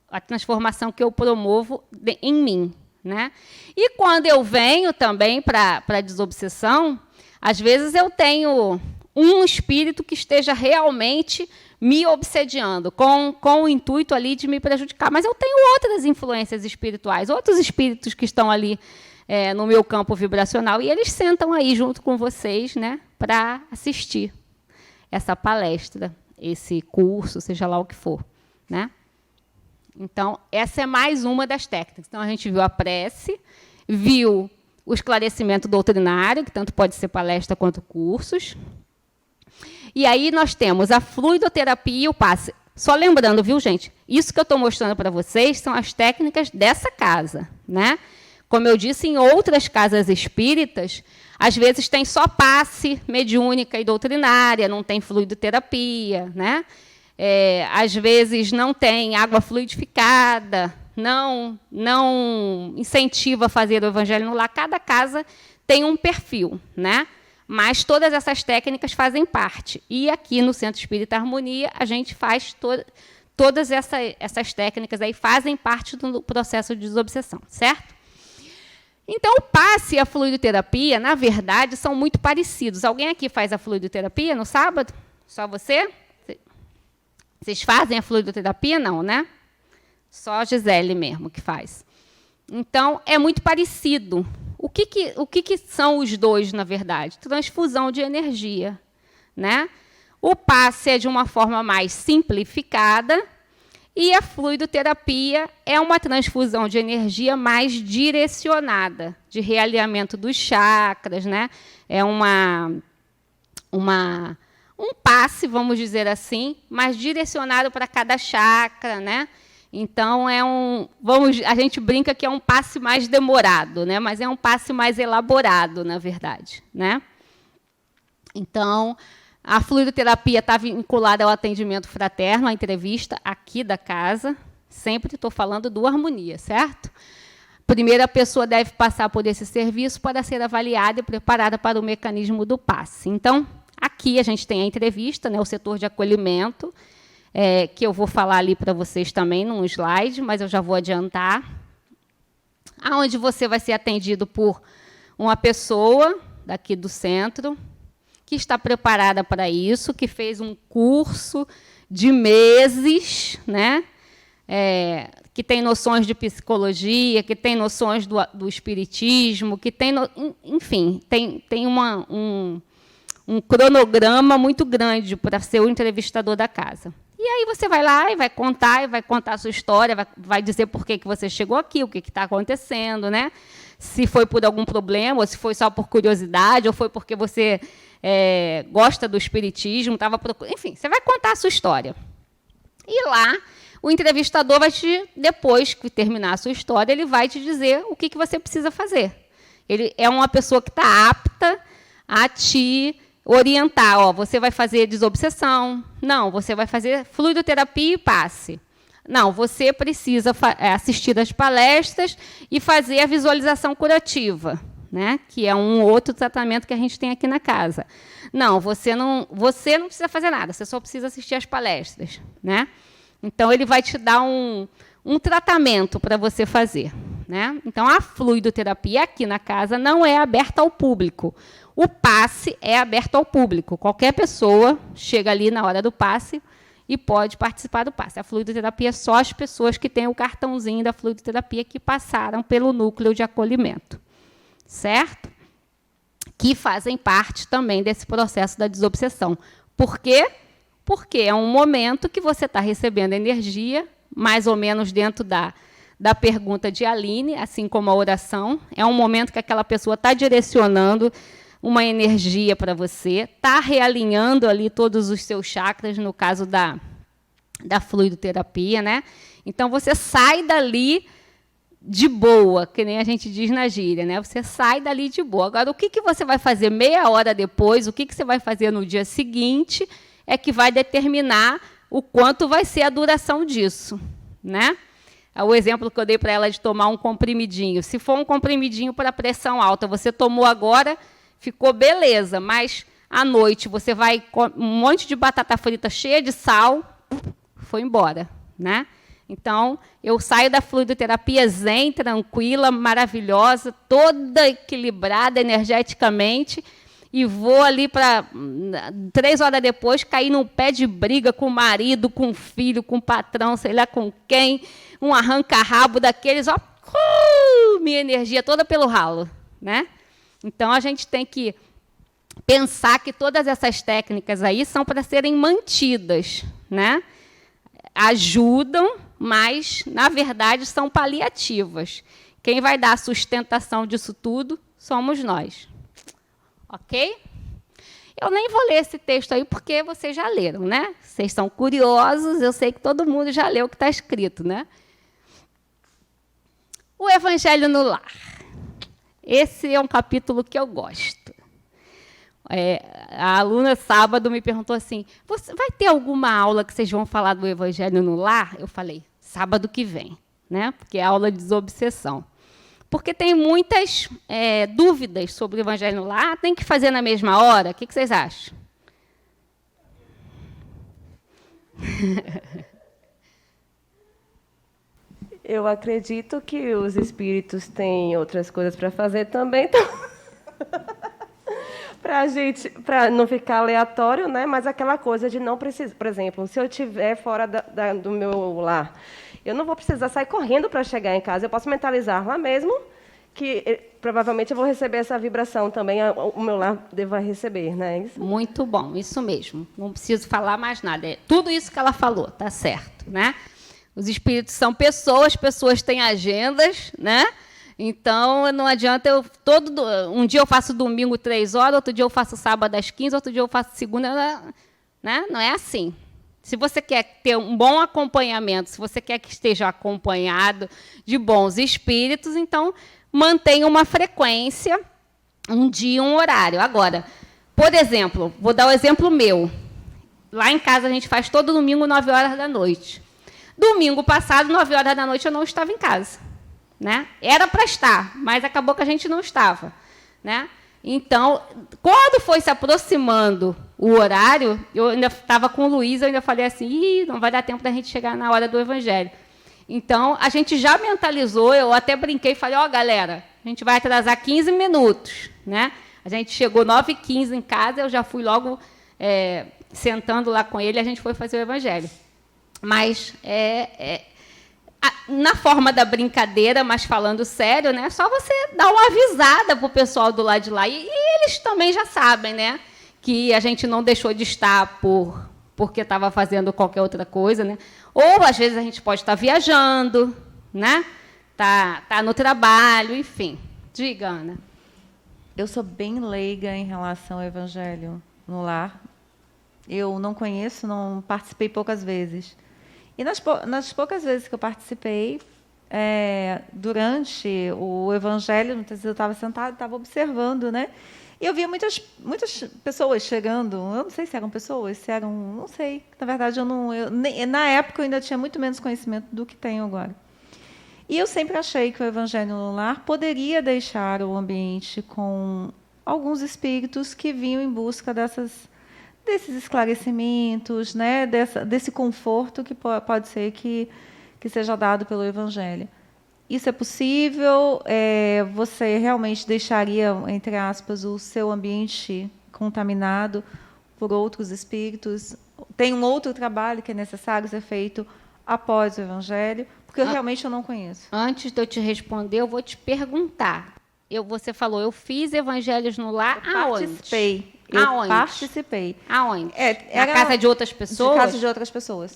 A transformação que eu promovo em mim, né? E quando eu venho também para a desobsessão, às vezes eu tenho um espírito que esteja realmente me obsediando, com o intuito ali de me prejudicar. Mas eu tenho outras influências espirituais, outros espíritos que estão ali no meu campo vibracional, e eles sentam aí junto com vocês, né, para assistir essa palestra, esse curso, seja lá o que for, né? Então, essa é mais uma das técnicas. Então, a gente viu a prece, viu o esclarecimento doutrinário, que tanto pode ser palestra quanto cursos. E aí nós temos a fluidoterapia e o passe. Só lembrando, viu, gente? Isso que eu estou mostrando para vocês são as técnicas dessa casa, né? Como eu disse, em outras casas espíritas, às vezes tem só passe mediúnica e doutrinária, não tem fluidoterapia, né? Às vezes não tem água fluidificada, não incentiva a fazer o evangelho no lar. Cada casa tem um perfil, né? Mas todas essas técnicas fazem parte. E aqui no Centro Espírita Harmonia, a gente faz todas essas técnicas aí fazem parte do processo de desobsessão, certo? Então, o passe e a fluidoterapia, na verdade, são muito parecidos. Alguém aqui faz a fluidoterapia no sábado? Só você? Vocês fazem a fluidoterapia? Não, né? Só a Gisele mesmo que faz. Então, é muito parecido. O que são os dois, na verdade? Transfusão de energia, né? O passe é de uma forma mais simplificada e a fluidoterapia é uma transfusão de energia mais direcionada, de realinhamento dos chakras, né? É um passe, vamos dizer assim, mais direcionado para cada chakra, né? Então, a gente brinca que é um passe mais demorado, né? Mas é um passe mais elaborado, na verdade, né? Então, a fluidoterapia está vinculada ao atendimento fraterno, à entrevista aqui da casa. Sempre estou falando do Harmonia, certo? primeiro a pessoa deve passar por esse serviço para ser avaliada e preparada para o mecanismo do passe. Então, aqui a gente tem a entrevista, né, o setor de acolhimento, que eu vou falar ali para vocês também num slide, mas eu já vou adiantar, aonde você vai ser atendido por uma pessoa daqui do centro, que está preparada para isso, que fez um curso de meses, né, que tem noções de psicologia, que tem noções do espiritismo, que tem, enfim, tem um cronograma muito grande para ser o entrevistador da casa. E aí você vai lá e vai contar a sua história, vai dizer por que você chegou aqui, o que está acontecendo, né? Se foi por algum problema, ou se foi só por curiosidade, ou foi porque você gosta do espiritismo, estava procurando. Enfim, você vai contar a sua história. E lá, o entrevistador vai depois que terminar a sua história, ele vai te dizer o que você precisa fazer. Ele é uma pessoa que está apta a te orientar. Ó, você vai fazer desobsessão. Não, você vai fazer fluidoterapia e passe. Não, você precisa assistir às palestras e fazer a visualização curativa, né? Que é um outro tratamento que a gente tem aqui na casa. Não, você não precisa fazer nada, você só precisa assistir às palestras, né? Então, ele vai te dar um tratamento para você fazer, né? Então, a fluidoterapia aqui na casa não é aberta ao público. O passe é aberto ao público. Qualquer pessoa chega ali na hora do passe e pode participar do passe. A fluidoterapia é só as pessoas que têm o cartãozinho da fluidoterapia que passaram pelo núcleo de acolhimento, certo? Que fazem parte também desse processo da desobsessão. Por quê? Porque é um momento que você está recebendo energia, mais ou menos dentro da pergunta de Aline, assim como a oração. É um momento que aquela pessoa está direcionando uma energia para você, está realinhando ali todos os seus chakras, no caso da fluidoterapia, né? Então, você sai dali de boa, que nem a gente diz na gíria, né? Você sai dali de boa. Agora, o que você vai fazer meia hora depois, o que você vai fazer no dia seguinte, é que vai determinar o quanto vai ser a duração disso, né? O exemplo que eu dei para ela de tomar um comprimidinho. Se for um comprimidinho para pressão alta, você tomou agora, ficou beleza, mas à noite você vai com um monte de batata frita cheia de sal, foi embora, né? Então, eu saio da fluidoterapia zen, tranquila, maravilhosa, toda equilibrada energeticamente, e vou ali para 3 horas depois cair num pé de briga com o marido, com o filho, com o patrão, sei lá com quem, um arranca-rabo daqueles, ó, minha energia toda pelo ralo, né? Então, a gente tem que pensar que todas essas técnicas aí são para serem mantidas, né? Ajudam, mas, na verdade, são paliativas. Quem vai dar a sustentação disso tudo somos nós. Ok? Eu nem vou ler esse texto aí, porque vocês já leram, né? Vocês são curiosos, eu sei que todo mundo já leu o que está escrito, né? O Evangelho no Lar. Esse é um capítulo que eu gosto. A aluna, sábado, me perguntou assim, vai ter alguma aula que vocês vão falar do Evangelho no Lar? Eu falei, sábado que vem, né? Porque é aula de desobsessão. Porque tem muitas dúvidas sobre o Evangelho no Lar. Tem que fazer na mesma hora? O que vocês acham? Eu acredito que os espíritos têm outras coisas para fazer também, então... para não ficar aleatório, né? Mas aquela coisa de não precisar... Por exemplo, se eu estiver fora do meu lar, eu não vou precisar sair correndo para chegar em casa. Eu posso mentalizar lá mesmo que provavelmente eu vou receber essa vibração também, o meu lar deva receber, né? Isso? Muito bom, isso mesmo. Não preciso falar mais nada. É tudo isso que ela falou, tá certo, né? Os espíritos são pessoas têm agendas, né? Então, não adianta um dia eu faço domingo 3 horas, outro dia eu faço sábado às 15, outro dia eu faço segunda, né? Não é assim. Se você quer ter um bom acompanhamento, se você quer que esteja acompanhado de bons espíritos, então mantenha uma frequência, um dia, um horário. Agora, por exemplo, vou dar o exemplo meu. Lá em casa a gente faz todo domingo 9 horas da noite. Domingo passado, 9 horas da noite, eu não estava em casa. né? Era para estar, mas acabou que a gente não estava, né? Então, quando foi se aproximando o horário, eu ainda estava com o Luiz, eu ainda falei assim, não vai dar tempo da gente chegar na hora do evangelho. Então, a gente já mentalizou, eu até brinquei e falei, galera, a gente vai atrasar 15 minutos, né? A gente chegou 9h15 em casa, eu já fui logo sentando lá com ele, a gente foi fazer o evangelho. Mas na forma da brincadeira, mas falando sério, né? Só você dar uma avisada para o pessoal do lado de lá. E eles também já sabem, né? Que a gente não deixou de estar porque estava fazendo qualquer outra coisa, né? Ou, às vezes, a gente pode estar viajando, né? Tá no trabalho, enfim. Diga, Ana. Eu sou bem leiga em relação ao evangelho no lar. Eu não conheço, não participei poucas vezes. E nas poucas vezes que eu participei, durante o evangelho, muitas vezes eu estava sentada, estava observando, né? E eu via muitas pessoas chegando. Eu não sei se eram pessoas, se eram, não sei. Na verdade, na época eu ainda tinha muito menos conhecimento do que tenho agora. E eu sempre achei que o evangelho no lar poderia deixar o ambiente com alguns espíritos que vinham em busca desses esclarecimentos, né, desse conforto que pode ser que seja dado pelo evangelho. Isso é possível? Você realmente deixaria, entre aspas, o seu ambiente contaminado por outros espíritos? Tem um outro trabalho que é necessário ser feito após o evangelho? Porque realmente eu não conheço. Antes de eu te responder, eu vou te perguntar. Você falou, eu fiz evangelhos no lar, aonde? Eu participei. Aonde? Na casa de outras pessoas? Na casa de outras pessoas.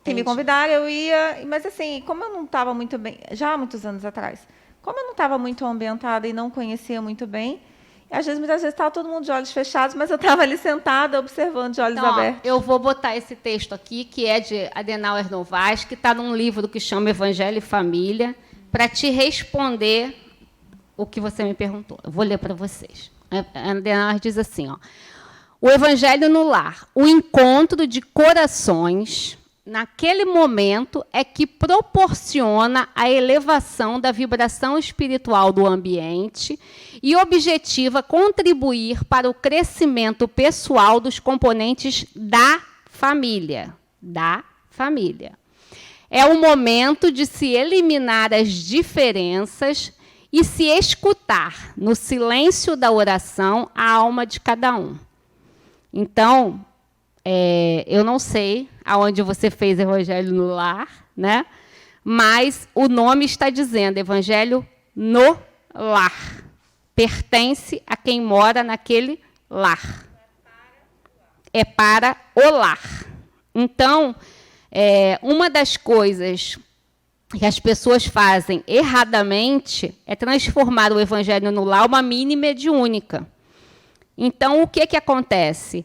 Que me convidaram, eu ia. Mas, assim, como eu não estava muito bem, já há muitos anos atrás, como eu não estava muito ambientada e não conhecia muito bem, muitas vezes estava todo mundo de olhos fechados, mas eu estava ali sentada, observando de olhos abertos. Eu vou botar esse texto aqui, que é de Adenauer Novaes, que está num livro que chama Evangelho e Família, para te responder o que você me perguntou. Eu vou ler para vocês. Adenauer diz assim, o evangelho no lar, o encontro de corações, naquele momento, é que proporciona a elevação da vibração espiritual do ambiente e objetiva contribuir para o crescimento pessoal dos componentes da família. É o momento de se eliminar as diferenças e se escutar, no silêncio da oração, a alma de cada um. Então, eu não sei aonde você fez evangelho no lar, né? Mas o nome está dizendo evangelho no lar. Pertence a quem mora naquele lar. É para o lar. Então, uma das coisas que as pessoas fazem erradamente é transformar o evangelho no lar uma mini mediúnica. Então, o que acontece?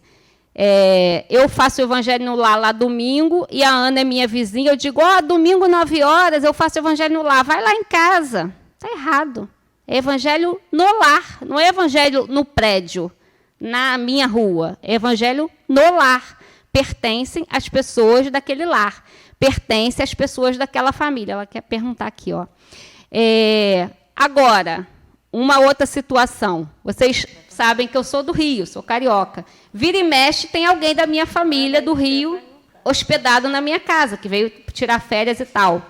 Eu faço o evangelho no lar lá domingo, e a Ana é minha vizinha, eu digo, domingo, 9h, eu faço o evangelho no lar, vai lá em casa. Está errado. É evangelho no lar, não é evangelho no prédio, na minha rua. É evangelho no lar. Pertencem às pessoas daquele lar. Pertence às pessoas daquela família. Ela quer perguntar aqui. Agora, uma outra situação. Vocês sabem que eu sou do Rio, sou carioca. Vira e mexe, tem alguém da minha família do Rio hospedado na minha casa, que veio tirar férias e tal.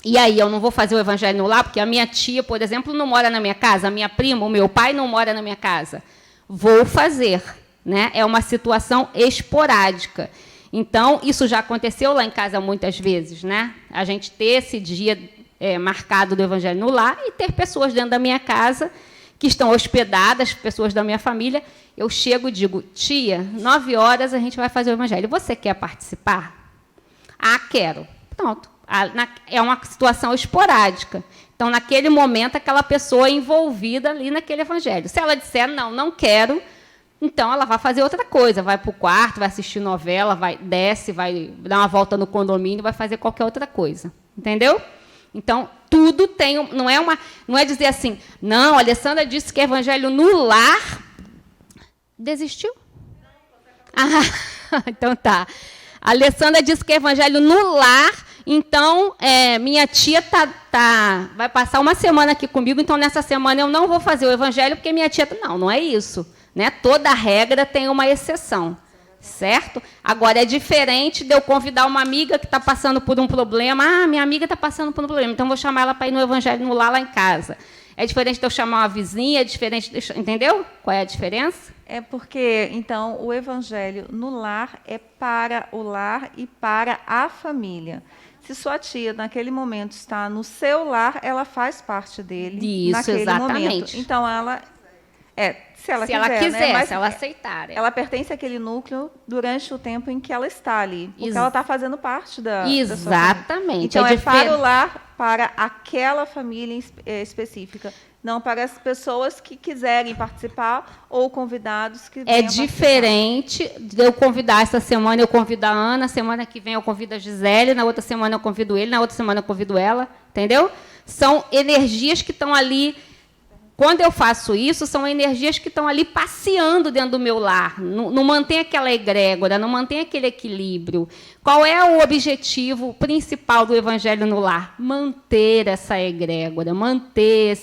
E aí, eu não vou fazer o evangelho no lar, porque a minha tia, por exemplo, não mora na minha casa, a minha prima, o meu pai não mora na minha casa. Vou fazer, né? É uma situação esporádica. Então, isso já aconteceu lá em casa muitas vezes, né? A gente ter esse dia marcado do evangelho no lar e ter pessoas dentro da minha casa que estão hospedadas, pessoas da minha família. Eu chego e digo, tia, 9h a gente vai fazer o evangelho. Você quer participar? Quero. Pronto. É uma situação esporádica. Então, naquele momento, aquela pessoa é envolvida ali naquele evangelho. Se ela disser, não quero, então ela vai fazer outra coisa, vai para o quarto, vai assistir novela, desce, vai dar uma volta no condomínio, vai fazer qualquer outra coisa. Entendeu? Então, tudo tem... Não é dizer assim, não, a Alessandra disse que é evangelho no lar. Desistiu? Então tá. A Alessandra disse que é evangelho no lar, Então, minha tia vai passar uma semana aqui comigo, então nessa semana eu não vou fazer o evangelho, porque minha tia... Não é isso. Né? Toda regra tem uma exceção. Certo? Agora, é diferente de eu convidar uma amiga que está passando por um problema. Ah, minha amiga está passando por um problema, então vou chamar ela para ir no evangelho no lar lá em casa. É diferente de eu chamar uma vizinha, é diferente... Entendeu? Qual é a diferença? É porque, então, o evangelho no lar é para o lar e para a família. Se sua tia, naquele momento, está no seu lar, ela faz parte dele. Isso, naquele exatamente. momento. Então, ela... se ela quiser, né? Mas se ela aceitar. Ela pertence àquele núcleo durante o tempo em que ela está ali. Porque ela está fazendo parte da sua Exatamente. família. Então, é para o lar, para aquela família específica. Não para as pessoas que quiserem participar ou convidados que venham participar. Diferente de eu convidar essa semana, eu convido a Ana, semana que vem eu convido a Gisele, na outra semana eu convido ele, na outra semana eu convido ela, entendeu? São energias que estão ali. Quando eu faço isso, são energias que estão ali passeando dentro do meu lar. Não mantém aquela egrégora, não mantém aquele equilíbrio. Qual é o objetivo principal do evangelho no lar? Manter essa egrégora, manter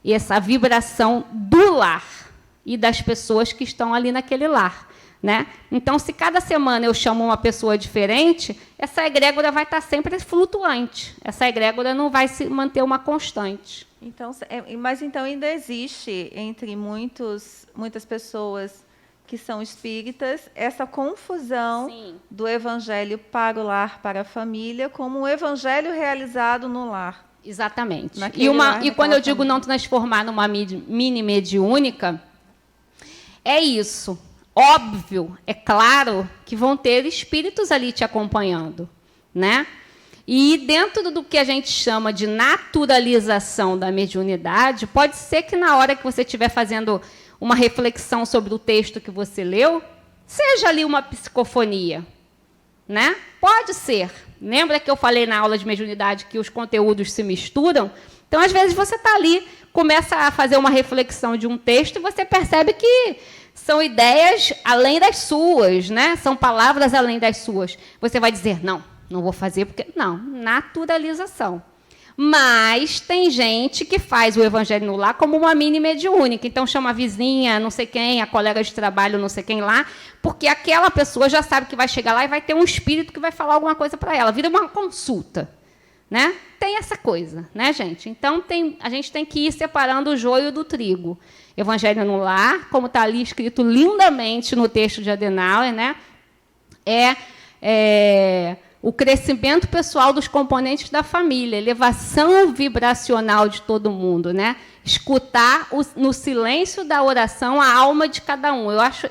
essa vibração do lar e das pessoas que estão ali naquele lar. Né? Então, se cada semana eu chamo uma pessoa diferente, essa egrégora vai estar sempre flutuante. Essa egrégora não vai se manter uma constante. Então, mas então ainda existe entre muitas pessoas que são espíritas essa confusão Sim. do evangelho para o lar, para a família, como um evangelho realizado no lar. Exatamente. Lar, e quando eu digo não transformar numa mini mediúnica, é isso. Óbvio, é claro que vão ter espíritos ali te acompanhando, né? E dentro do que a gente chama de naturalização da mediunidade, pode ser que na hora que você estiver fazendo uma reflexão sobre o texto que você leu, seja ali uma psicofonia, né? Pode ser. Lembra que eu falei na aula de mediunidade que os conteúdos se misturam? Então, às vezes, você está ali, começa a fazer uma reflexão de um texto e você percebe que são ideias além das suas, né? São palavras além das suas. Você vai dizer, não vou fazer porque... Não, naturalização. Mas tem gente que faz o evangelho no lar como uma mini mediúnica. Então, chama a vizinha, não sei quem, a colega de trabalho, não sei quem lá, porque aquela pessoa já sabe que vai chegar lá e vai ter um espírito que vai falar alguma coisa para ela. Vira uma consulta. Né? Tem essa coisa, né, gente? Então, a gente tem que ir separando o joio do trigo. Evangelho no lar, como está ali escrito lindamente no texto de Adenauer, né? O crescimento pessoal dos componentes da família, elevação vibracional de todo mundo, né? Escutar no silêncio da oração a alma de cada um. Eu acho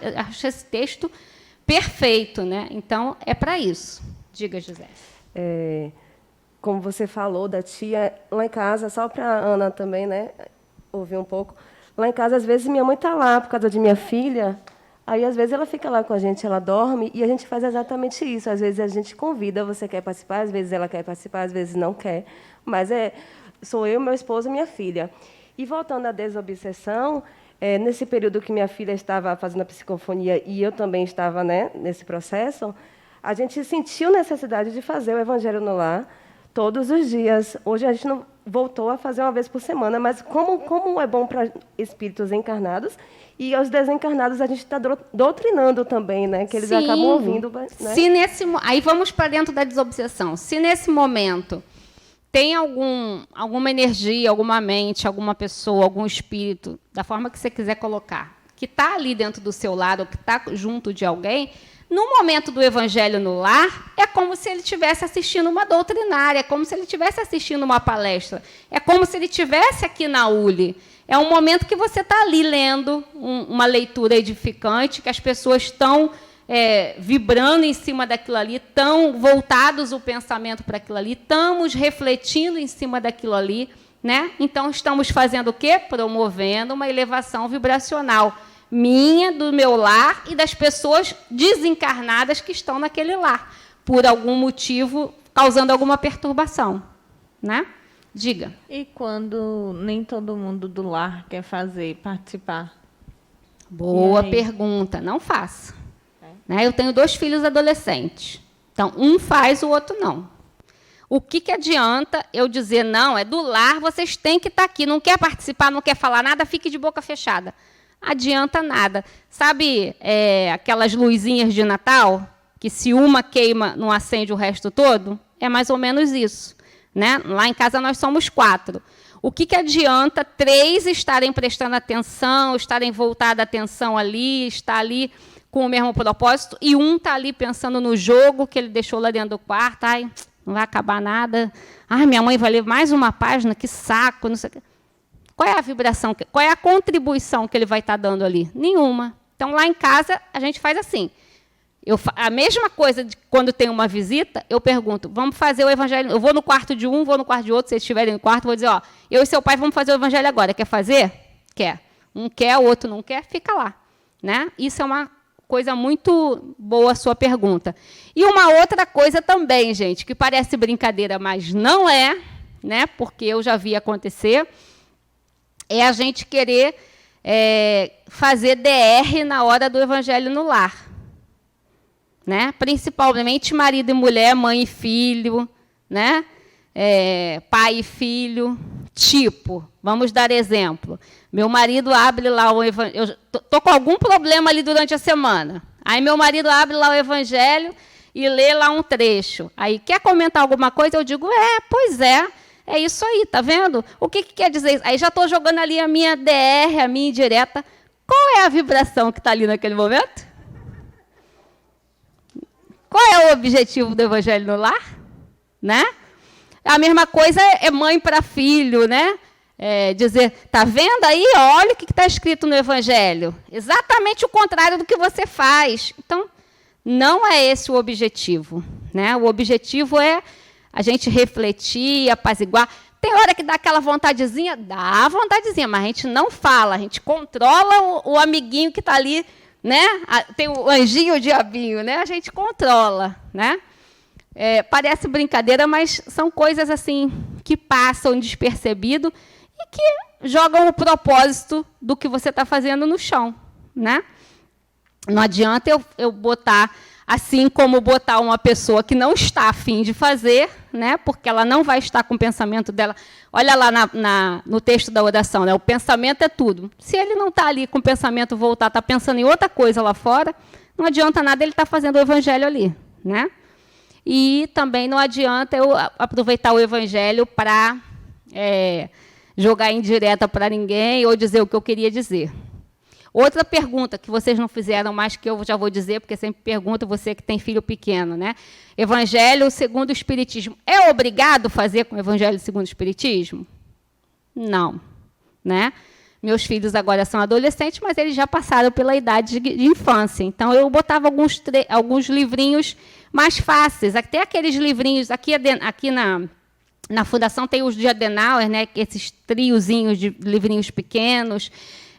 esse texto perfeito, né? Então, é para isso. Diga, José. Como você falou da tia, lá em casa, só para a Ana também, né, ouvir um pouco, lá em casa, às vezes, minha mãe está lá por causa de minha filha, aí, às vezes, ela fica lá com a gente, ela dorme, e a gente faz exatamente isso. Às vezes, a gente convida, você quer participar, às vezes, ela quer participar, às vezes, não quer, mas sou eu, meu esposo e minha filha. E, voltando à desobsessão, nesse período que minha filha estava fazendo a psicofonia e eu também estava, né, nesse processo, a gente sentiu necessidade de fazer o evangelho no lar, todos os dias. Hoje a gente não voltou a fazer uma vez por semana, mas como é bom para espíritos encarnados, e aos desencarnados a gente está doutrinando também, né? Que eles Sim. acabam ouvindo. Né? Aí vamos para dentro da desobsessão. Se nesse momento tem alguma energia, alguma mente, alguma pessoa, algum espírito, da forma que você quiser colocar, que está ali dentro do seu lar ou que está junto de alguém, no momento do evangelho no lar, é como se ele estivesse assistindo uma doutrinária, é como se ele estivesse assistindo uma palestra, é como se ele estivesse aqui na ULE. É um momento que você está ali lendo uma leitura edificante, que as pessoas estão vibrando em cima daquilo ali, estão voltados o pensamento para aquilo ali, estamos refletindo em cima daquilo ali, né? Então, estamos fazendo o quê? Promovendo uma elevação vibracional minha, do meu lar e das pessoas desencarnadas que estão naquele lar, por algum motivo, causando alguma perturbação, né? Diga. E quando nem todo mundo do lar quer participar? Boa pergunta. Não faça. Né? Eu tenho 2 filhos adolescentes. Então, um faz, o outro não. O que adianta eu dizer, não, é do lar, vocês têm que estar aqui, não quer participar, não quer falar nada, fique de boca fechada. Adianta nada. Sabe aquelas luzinhas de Natal, que se uma queima, não acende o resto todo? É mais ou menos isso. Né? Lá em casa nós somos 4. O que adianta 3 estarem prestando atenção, estarem voltada a atenção ali, estar ali com o mesmo propósito, e um está ali pensando no jogo que ele deixou lá dentro do quarto, ai, não vai acabar nada, ai, minha mãe vai ler mais uma página, que saco, não sei o quê. Qual é a vibração, qual é a contribuição que ele vai estar dando ali? Nenhuma. Então, lá em casa, a gente faz assim. A mesma coisa de quando tem uma visita, eu pergunto, vamos fazer o evangelho, eu vou no quarto de um, vou no quarto de outro, se eles estiverem no quarto, vou dizer, ó, eu e seu pai vamos fazer o evangelho agora, quer fazer? Quer. Um quer, o outro não quer, fica lá. Né? Isso é uma coisa muito boa a sua pergunta. E uma outra coisa também, gente, que parece brincadeira, mas não é, né, porque eu já vi acontecer, é a gente querer fazer DR na hora do evangelho no lar. Né? Principalmente marido e mulher, mãe e filho, né? Pai e filho. Tipo, vamos dar exemplo. Meu marido abre lá o evangelho. Eu estou com algum problema ali durante a semana. Aí meu marido abre lá o evangelho e lê lá um trecho. Aí quer comentar alguma coisa? Eu digo, pois é isso aí, tá vendo? O que quer dizer isso? Aí já estou jogando ali a minha DR, a minha indireta. Qual é a vibração que está ali naquele momento? Qual é o objetivo do evangelho no lar? Né? A mesma coisa é mãe para filho, né? Dizer, tá vendo aí? Olha o que está escrito no evangelho. Exatamente o contrário do que você faz. Então, não é esse o objetivo. Né? O objetivo é a gente refletir, apaziguar. Tem hora que dá aquela vontadezinha? Dá vontadezinha, mas a gente não fala, a gente controla o amiguinho que está ali, né? Tem o anjinho e o diabinho, né? A gente controla, né? Parece brincadeira, mas são coisas assim que passam despercebido e que jogam o propósito do que você está fazendo no chão, né? Não adianta eu botar, assim como botar uma pessoa que não está a fim de fazer, né? Porque ela não vai estar com o pensamento dela. Olha lá no texto da oração, né? O pensamento é tudo. Se ele não está ali com o pensamento voltado, está pensando em outra coisa lá fora, não adianta nada ele estar fazendo o evangelho ali, né? E também não adianta eu aproveitar o evangelho para jogar indireta para ninguém ou dizer o que eu queria dizer. Outra pergunta que vocês não fizeram, mas que eu já vou dizer, porque sempre pergunto, você que tem filho pequeno, né? Evangelho segundo o Espiritismo. É obrigado fazer com o Evangelho segundo o Espiritismo? Não. Né? Meus filhos agora são adolescentes, mas eles já passaram pela idade de infância. Então, eu botava alguns livrinhos mais fáceis. Até aqueles livrinhos, aqui na Fundação tem os de Adenauer, né? Esses triozinhos de livrinhos pequenos,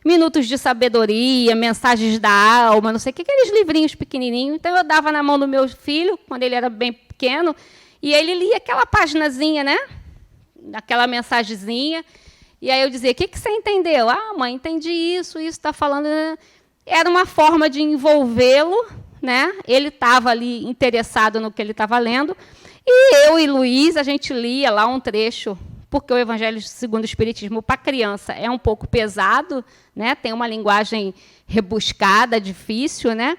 Minutos de Sabedoria, Mensagens da Alma, não sei o que, aqueles livrinhos pequenininhos. Então, eu dava na mão do meu filho, quando ele era bem pequeno, e ele lia aquela paginazinha, né? Aquela mensagenzinha. E aí eu dizia, o que você entendeu? Ah, mãe, entendi isso está falando... Era uma forma de envolvê-lo, né? Ele estava ali interessado no que ele estava lendo. E eu e Luiz, a gente lia lá um trecho, porque o Evangelho segundo o Espiritismo para criança é um pouco pesado, né? Tem uma linguagem rebuscada, difícil, né?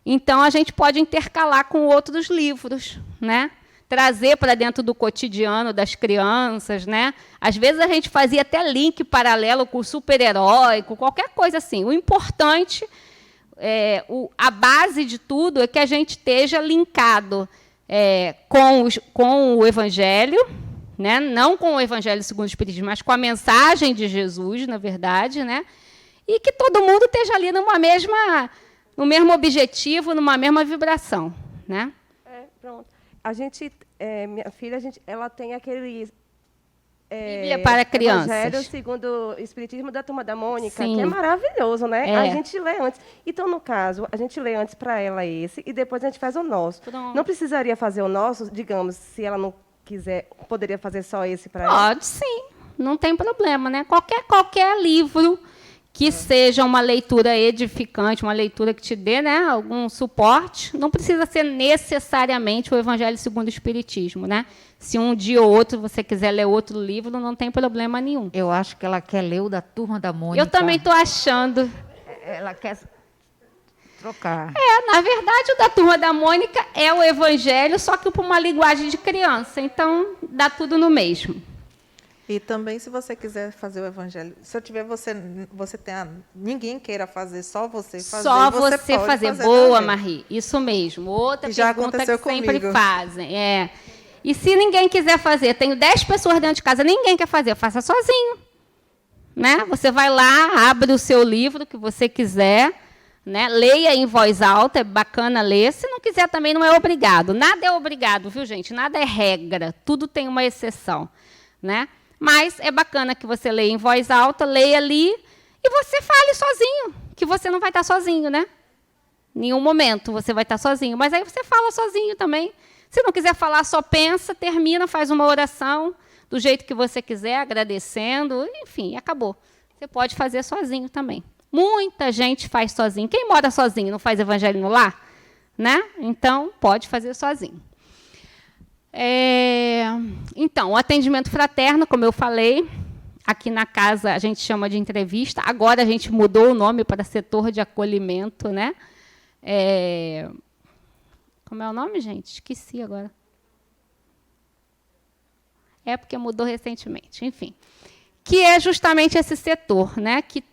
Então, a gente pode intercalar com outros livros, né? Trazer para dentro do cotidiano das crianças, né? Às vezes, a gente fazia até link paralelo com o super-herói, com qualquer coisa assim. O importante, a base de tudo é que a gente esteja linkado com o Evangelho, né? Não com o Evangelho segundo o Espiritismo, mas com a mensagem de Jesus, na verdade, né? E que todo mundo esteja ali no mesmo objetivo, numa mesma vibração, né? Pronto. A gente, minha filha, ela tem aquele Bíblia para crianças. Evangelho segundo o Espiritismo da Turma da Mônica, Sim. que é maravilhoso, né? A gente lê antes. Então, no caso, a gente lê antes para ela esse e depois a gente faz o nosso. Pronto. Não precisaria fazer o nosso, digamos, se ela não quiser, poderia fazer só esse para ela? Pode, sim. Não tem problema, né? Qualquer livro que seja uma leitura edificante, uma leitura que te dê, né, algum suporte. Não precisa ser necessariamente o Evangelho segundo o Espiritismo, né? Se um dia ou outro você quiser ler outro livro, não tem problema nenhum. Eu acho que ela quer ler o da Turma da Mônica. Eu também estou achando. Ela quer trocar. Na verdade, o da Turma da Mônica é o Evangelho, só que por uma linguagem de criança. Então, dá tudo no mesmo. E também, se você quiser fazer o evangelho, se eu tiver ninguém queira fazer, só você fazer. Só você você pode fazer. fazer Boa, também. Marie. Isso mesmo. Outra Que já pergunta que aconteceu sempre comigo. fazem. E se ninguém quiser fazer? Tenho 10 pessoas dentro de casa, ninguém quer fazer, faça sozinho. Né? Você vai lá, abre o seu livro que você quiser, né? Leia em voz alta, é bacana ler. Se não quiser, também não é obrigado. Nada é obrigado, viu, gente? Nada é regra. Tudo tem uma exceção. Né? Mas é bacana que você leia em voz alta, leia ali, e você fale sozinho, que você não vai estar sozinho, né? Em nenhum momento você vai estar sozinho, mas aí você fala sozinho também. Se não quiser falar, só pensa, termina, faz uma oração do jeito que você quiser, agradecendo, enfim, acabou. Você pode fazer sozinho também. Muita gente faz sozinho. Quem mora sozinho não faz evangelho no lar? Né? Então, pode fazer sozinho. Então, o atendimento fraterno, como eu falei, aqui na casa a gente chama de entrevista. Agora a gente mudou o nome para setor de acolhimento, né? Como é o nome, gente? Esqueci agora. É porque mudou recentemente, enfim. Que é justamente esse setor, né? Que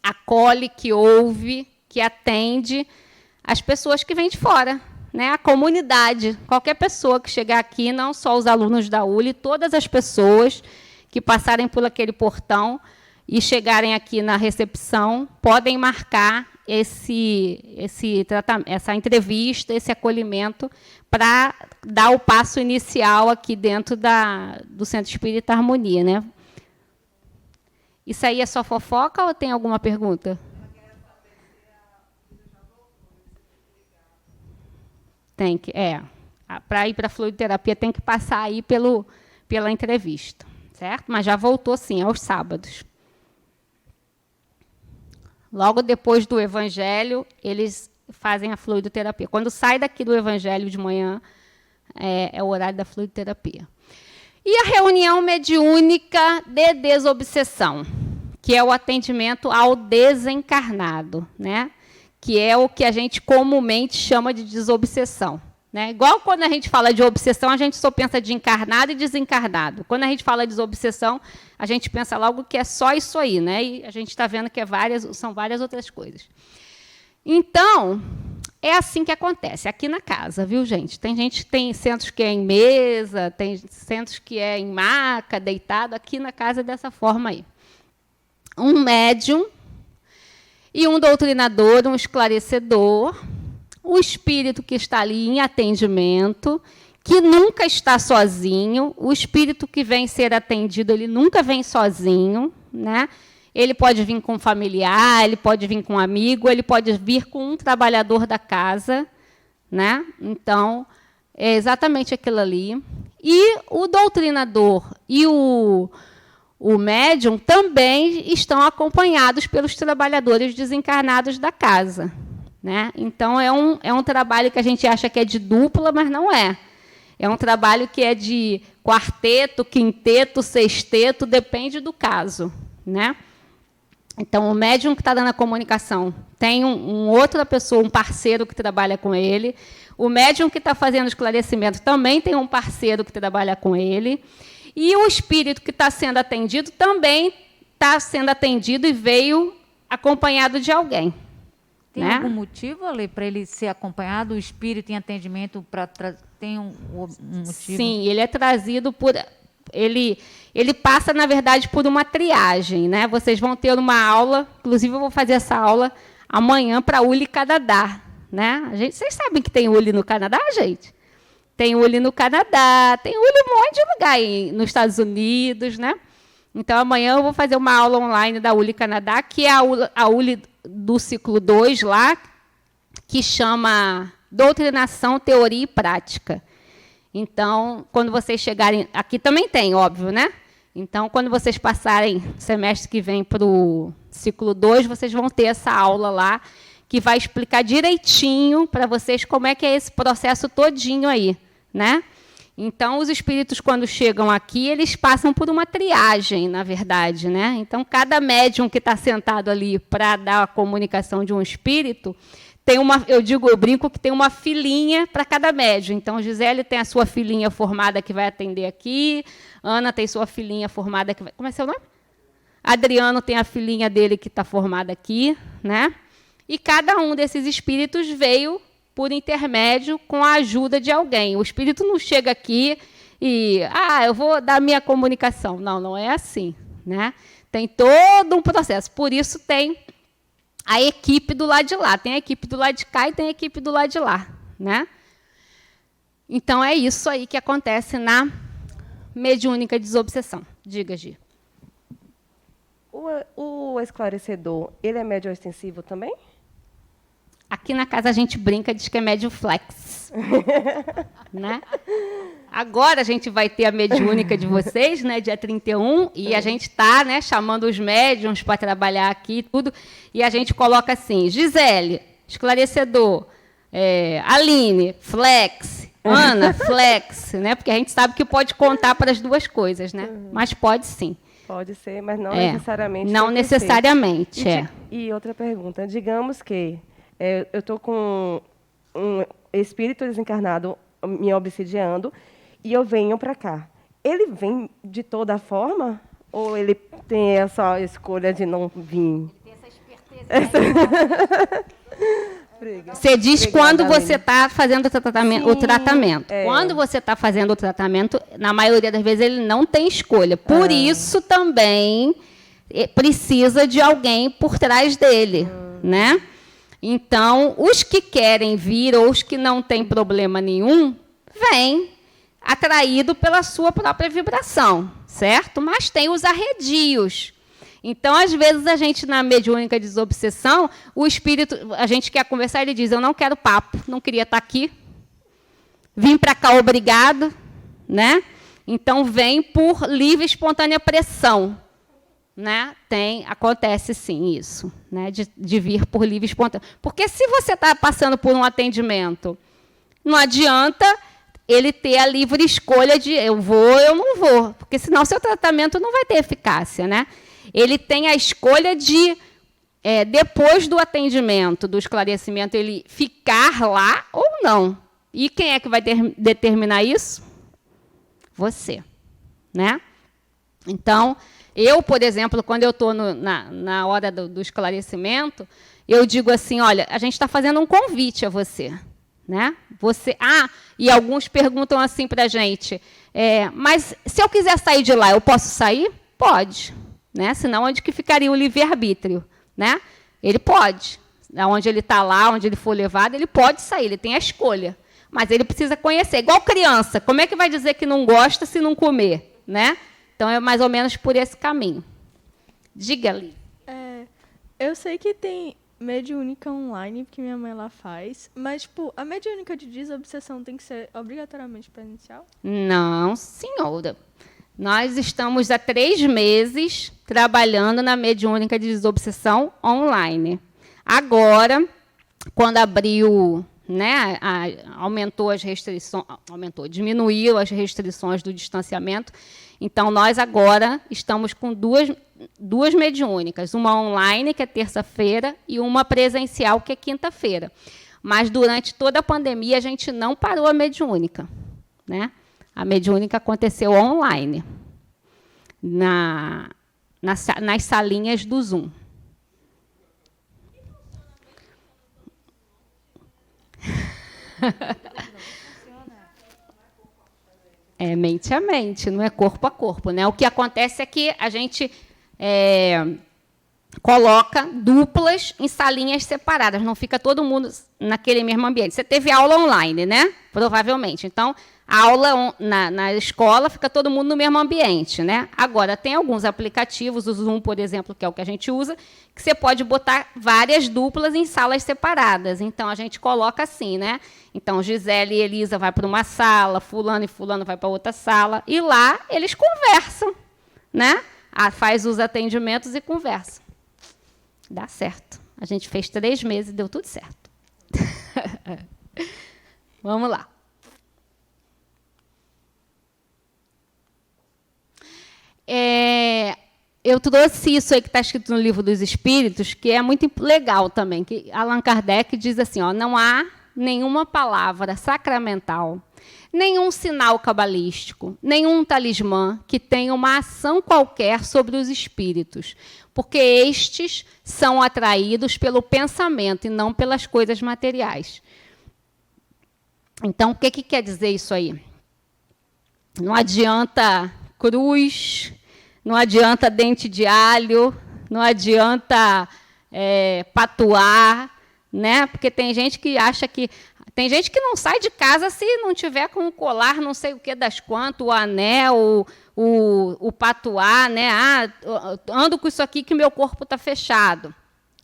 acolhe, que ouve, que atende as pessoas que vêm de fora. Né, a comunidade, qualquer pessoa que chegar aqui, não só os alunos da ULI, todas as pessoas que passarem por aquele portão e chegarem aqui na recepção, podem marcar essa entrevista, esse acolhimento, para dar o passo inicial aqui dentro do Centro Espírita Harmonia. Né? Isso aí é só fofoca ou tem alguma pergunta? Tem que, para ir para a fluidoterapia tem que passar aí pela entrevista, certo? Mas já voltou, sim, aos sábados. Logo depois do Evangelho, eles fazem a fluidoterapia. Quando sai daqui do Evangelho de manhã, é o horário da fluidoterapia. E a reunião mediúnica de desobsessão, que é o atendimento ao desencarnado, né? Que é o que a gente comumente chama de desobsessão. Né? Igual quando a gente fala de obsessão, a gente só pensa de encarnado e desencarnado. Quando a gente fala de desobsessão, a gente pensa logo que é só isso aí, né? E a gente está vendo que são várias outras coisas. Então, é assim que acontece, aqui na casa, viu, gente? Tem centros que é em mesa, tem centros que é em maca, deitado, aqui na casa é dessa forma aí. Um médium e um doutrinador, um esclarecedor, o espírito que está ali em atendimento, que nunca está sozinho, o espírito que vem ser atendido, ele nunca vem sozinho, né? Ele pode vir com um familiar, ele pode vir com um amigo, ele pode vir com um trabalhador da casa, né? Então, é exatamente aquilo ali. E o doutrinador e o médium também estão acompanhados pelos trabalhadores desencarnados da casa. Né? Então, é um trabalho que a gente acha que é de dupla, mas não é. É um trabalho que é de quarteto, quinteto, sexteto, depende do caso. Né? Então, o médium que está dando a comunicação tem outra pessoa, um parceiro que trabalha com ele. O médium que está fazendo o esclarecimento também tem um parceiro que trabalha com ele. E o espírito que está sendo atendido também está sendo atendido e veio acompanhado de alguém. Tem né? algum motivo, Ale, para ele ser acompanhado, o espírito em atendimento, tem um motivo? Sim, ele é trazido por... Ele passa, na verdade, por uma triagem. Né? Vocês vão ter uma aula, inclusive eu vou fazer essa aula amanhã para a ULI Canadá. Né? Vocês sabem que tem ULI no Canadá, gente? Tem ULI no Canadá, tem ULI em um monte de lugar aí, nos Estados Unidos. Né? Então, amanhã eu vou fazer uma aula online da ULI Canadá, que é a ULI do ciclo 2 lá, que chama Doutrinação, Teoria e Prática. Então, quando vocês chegarem... Aqui também tem, óbvio, né? Então, quando vocês passarem semestre que vem para o ciclo 2, vocês vão ter essa aula lá, que vai explicar direitinho para vocês como é que é esse processo todinho aí, né? Então, os espíritos, quando chegam aqui, eles passam por uma triagem, na verdade, né? Então, cada médium que está sentado ali para dar a comunicação de um espírito, tem uma, eu brinco que tem uma filinha para cada médium. Então, Gisele tem a sua filhinha formada que vai atender aqui, Ana tem sua filhinha formada que vai... Como é seu nome? Adriano tem a filhinha dele que está formada aqui, né? E cada um desses espíritos veio por intermédio com a ajuda de alguém. O espírito não chega aqui e, eu vou dar minha comunicação. Não, não é assim, né? Tem todo um processo. Por isso tem a equipe do lado de lá. Tem a equipe do lado de cá e tem a equipe do lado de lá, né? Então, é isso aí que acontece na mediúnica desobsessão. Diga, Gi. O esclarecedor, ele é médio extensivo também? Aqui na casa a gente brinca, diz que é médio flex. Né? Agora a gente vai ter a mediúnica de vocês, né, dia 31, e a gente está, né, chamando os médiums para trabalhar aqui e tudo, e a gente coloca assim, Gisele, esclarecedor, Aline, flex, Ana, flex, né, porque a gente sabe que pode contar para as duas coisas, né? Mas pode sim. Pode ser, mas não necessariamente. Não necessariamente, E outra pergunta, digamos que eu estou com um espírito desencarnado me obsidiando e eu venho para cá. Ele vem de toda forma? Ou ele tem essa escolha de não vir? Ele tem essa esperteza. Você diz quando você está fazendo o tratamento. Quando você está fazendo o tratamento, na maioria das vezes ele não tem escolha. Por isso também precisa de alguém por trás dele, né? Então, os que querem vir ou os que não têm problema nenhum, vêm atraído pela sua própria vibração, certo? Mas tem os arredios. Então, às vezes, a gente, na mediúnica desobsessão, o espírito, a gente quer conversar, ele diz, eu não quero papo, não queria estar aqui, vim para cá obrigado, né? Então, vem por livre e espontânea pressão. Né? Acontece sim isso, né? de vir por livre e espontâneo. Porque se você está passando por um atendimento, não adianta ele ter a livre escolha de eu vou ou eu não vou, porque senão seu tratamento não vai ter eficácia. Né? Ele tem a escolha de, depois do atendimento, do esclarecimento, ele ficar lá ou não. E quem é que vai determinar isso? Você. Né? Então, eu, por exemplo, quando eu estou na hora do esclarecimento, eu digo assim, olha, a gente está fazendo um convite a você. Né? E alguns perguntam assim para a gente, mas se eu quiser sair de lá, eu posso sair? Pode. Né? Senão, onde que ficaria o livre-arbítrio? Né? Ele pode. Onde ele está lá, onde ele for levado, ele pode sair, ele tem a escolha. Mas ele precisa conhecer. Igual criança, como é que vai dizer que não gosta se não comer? Né? Então, é mais ou menos por esse caminho. Diga-lhe. Eu sei que tem mediúnica online, que minha mãe lá faz, mas, tipo, a mediúnica de desobsessão tem que ser obrigatoriamente presencial? Não, senhora. Nós estamos há 3 meses trabalhando na mediúnica de desobsessão online. Agora, quando abriu, né, aumentou as restrições, diminuiu as restrições do distanciamento. Então, nós agora estamos com duas mediúnicas, uma online, que é terça-feira, e uma presencial, que é quinta-feira. Mas, durante toda a pandemia, a gente não parou a mediúnica. Né? A mediúnica aconteceu online, nas salinhas do Zoom. É mente a mente, não é corpo a corpo. Né? O que acontece é que a gente coloca duplas em salinhas separadas, não fica todo mundo naquele mesmo ambiente. Você teve aula online, né? Provavelmente. Então, a aula na escola fica todo mundo no mesmo ambiente. Né? Agora, tem alguns aplicativos, o Zoom, por exemplo, que é o que a gente usa, que você pode botar várias duplas em salas separadas. Então, a gente coloca assim, né? Então, Gisele e Elisa vai para uma sala, fulano e fulano vai para outra sala, e lá eles conversam. né? Faz os atendimentos e conversa. Dá certo. A gente fez 3 meses e deu tudo certo. Vamos lá. Eu trouxe isso aí que está escrito no Livro dos Espíritos, que é muito legal também, que Allan Kardec diz assim, ó, não há nenhuma palavra sacramental, nenhum sinal cabalístico, nenhum talismã que tenha uma ação qualquer sobre os espíritos, porque estes são atraídos pelo pensamento e não pelas coisas materiais. Então, o que quer dizer isso aí? Não adianta cruz, não adianta dente de alho, não adianta patuar, né? Porque tem gente que acha que... Tem gente que não sai de casa se não tiver com o colar, não sei o que das quantas, o anel, o patuar, né? Ando com isso aqui que meu corpo está fechado.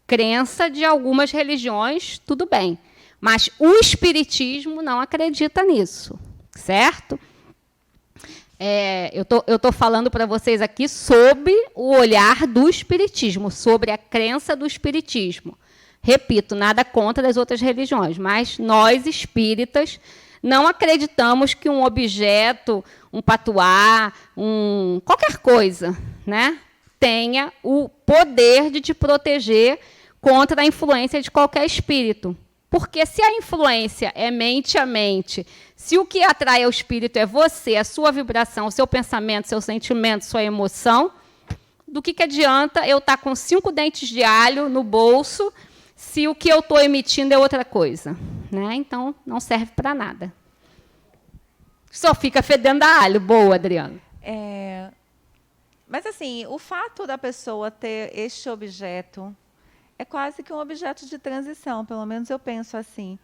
Crença de algumas religiões, tudo bem. Mas o espiritismo não acredita nisso, certo? Eu estou falando para vocês aqui sobre o olhar do espiritismo, sobre a crença do espiritismo. Repito, nada contra as outras religiões, mas nós, espíritas, não acreditamos que um objeto, um patuá, qualquer coisa, né, tenha o poder de te proteger contra a influência de qualquer espírito. Porque se a influência é mente a mente, se o que atrai ao espírito é você, a sua vibração, o seu pensamento, seu sentimento, sua emoção, do que adianta eu estar com 5 dentes de alho no bolso se o que eu estou emitindo é outra coisa, né? Então, não serve para nada. Só fica fedendo a alho. Boa, Adriana. Mas, assim, o fato da pessoa ter este objeto é quase que um objeto de transição, pelo menos eu penso assim.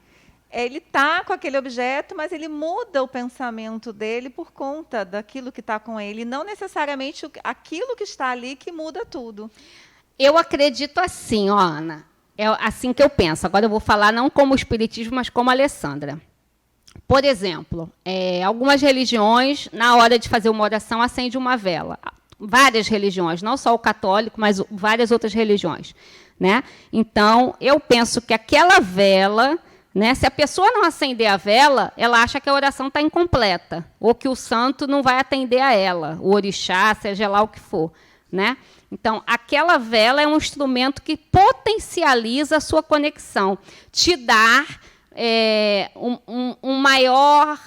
Ele está com aquele objeto, mas ele muda o pensamento dele por conta daquilo que está com ele, não necessariamente aquilo que está ali que muda tudo. Eu acredito assim, ó, Ana. É assim que eu penso. Agora eu vou falar não como o espiritismo, mas como a Alessandra. Por exemplo, algumas religiões, na hora de fazer uma oração, acende uma vela. Várias religiões, não só o católico, mas várias outras religiões, né? Então, eu penso que aquela vela, né, se a pessoa não acender a vela, ela acha que a oração está incompleta, ou que o santo não vai atender a ela, o orixá, seja lá o que for, né? Então, aquela vela é um instrumento que potencializa a sua conexão, te dá um maior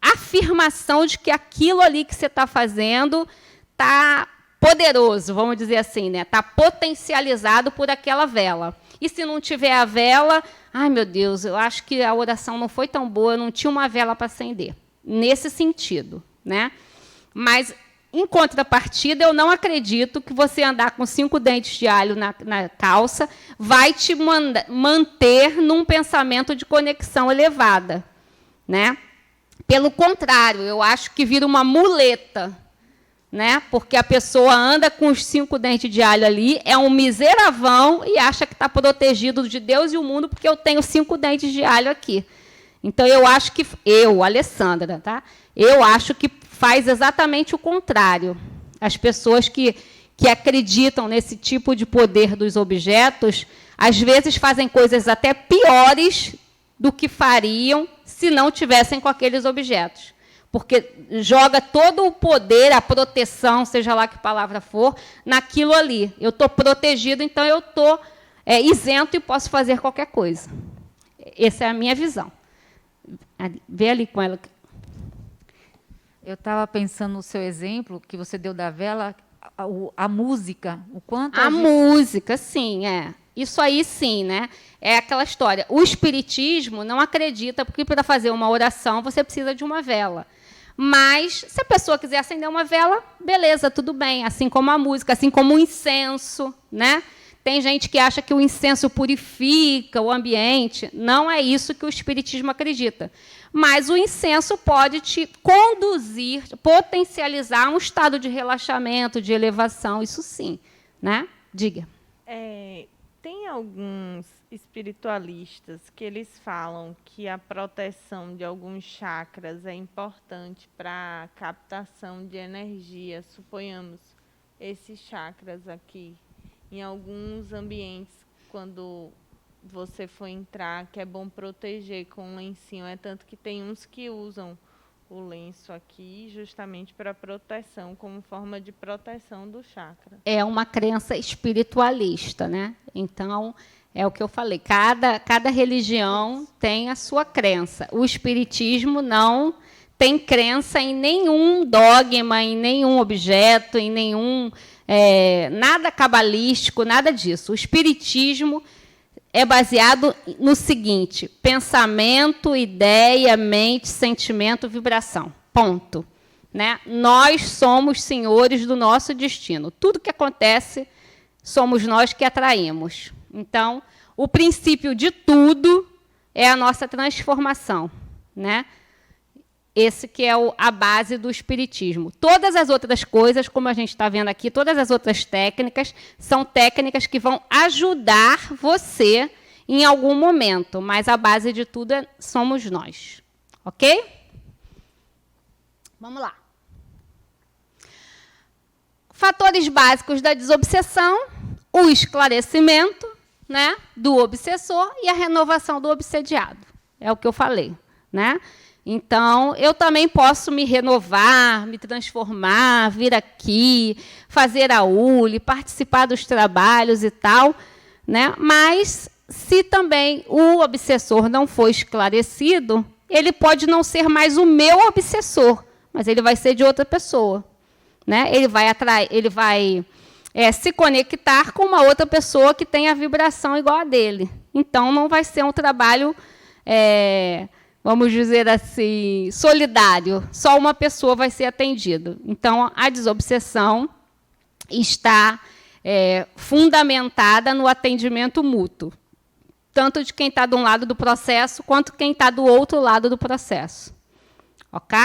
afirmação de que aquilo ali que você está fazendo está poderoso, vamos dizer assim, né? Está potencializado por aquela vela. E se não tiver a vela, ai, meu Deus, eu acho que a oração não foi tão boa, eu não tinha uma vela para acender. Nesse sentido, né? Mas, em contrapartida, eu não acredito que você andar com 5 dentes de alho na calça vai te manter num pensamento de conexão elevada, né? Pelo contrário, eu acho que vira uma muleta, né? Porque a pessoa anda com os 5 dentes de alho ali, é um miseravão e acha que está protegido de Deus e o mundo porque eu tenho 5 dentes de alho aqui. Então, eu acho que... Alessandra, tá? Eu acho que faz exatamente o contrário. As pessoas que acreditam nesse tipo de poder dos objetos, às vezes fazem coisas até piores do que fariam se não tivessem com aqueles objetos. Porque joga todo o poder, a proteção, seja lá que palavra for, naquilo ali. Eu estou protegido, então eu estou isento e posso fazer qualquer coisa. Essa é a minha visão. Vê ali com ela. Eu estava pensando no seu exemplo que você deu da vela, a música, o quanto a música, sim, Isso aí, sim, né? É aquela história. O espiritismo não acredita, porque para fazer uma oração você precisa de uma vela. Mas, se a pessoa quiser acender uma vela, beleza, tudo bem. Assim como a música, assim como o incenso, né? Tem gente que acha que o incenso purifica o ambiente. Não é isso que o espiritismo acredita. Mas o incenso pode te conduzir, potencializar um estado de relaxamento, de elevação, isso sim, né? Diga. Tem alguns espiritualistas que eles falam que a proteção de alguns chakras é importante para a captação de energia, suponhamos, esses chakras aqui. Em alguns ambientes, quando você for entrar, que é bom proteger com um lencinho. É tanto que tem uns que usam o lenço aqui justamente para proteção, como forma de proteção do chakra. É uma crença espiritualista, né? Então, é o que eu falei, cada religião tem a sua crença. O espiritismo não tem crença em nenhum dogma, em nenhum objeto, em nenhum nada cabalístico, nada disso. O espiritismo é baseado no seguinte: pensamento, ideia, mente, sentimento, vibração. Ponto. Né? Nós somos senhores do nosso destino. Tudo que acontece, somos nós que atraímos. Então, o princípio de tudo é a nossa transformação. Né? Esse que é a base do espiritismo. Todas as outras coisas, como a gente está vendo aqui, todas as outras técnicas, são técnicas que vão ajudar você em algum momento, mas a base de tudo somos nós. Ok? Vamos lá. Fatores básicos da desobsessão: o esclarecimento, né, do obsessor e a renovação do obsediado. É o que eu falei, né? Então, eu também posso me renovar, me transformar, vir aqui, fazer a ULE, participar dos trabalhos e tal, né? Mas, se também o obsessor não for esclarecido, ele pode não ser mais o meu obsessor, mas ele vai ser de outra pessoa. Né? Ele vai se conectar com uma outra pessoa que tem a vibração igual a dele. Então, não vai ser um trabalho... vamos dizer assim, solidário. Só uma pessoa vai ser atendida. Então, a desobsessão está fundamentada no atendimento mútuo, tanto de quem está de um lado do processo, quanto quem está do outro lado do processo. Ok?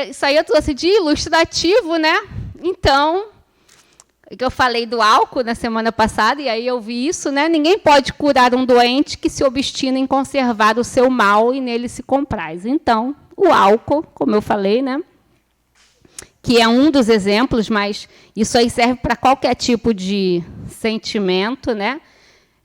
Isso aí eu trouxe de ilustrativo, né? Então, que eu falei do álcool na semana passada, e aí eu vi isso, né? Ninguém pode curar um doente que se obstina em conservar o seu mal e nele se compraz. Então, o álcool, como eu falei, né? Que é um dos exemplos, mas isso aí serve para qualquer tipo de sentimento, né?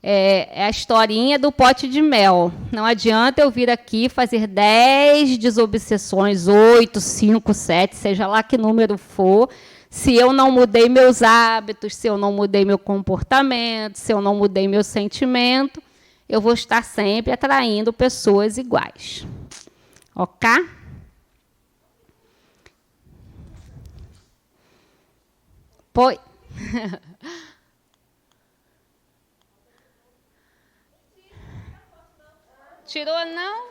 É a historinha do pote de mel. Não adianta eu vir aqui fazer 10 desobsessões, 8, 5, 7, seja lá que número for, se eu não mudei meus hábitos, se eu não mudei meu comportamento, se eu não mudei meu sentimento, eu vou estar sempre atraindo pessoas iguais. Ok? Pois. Tirou, não?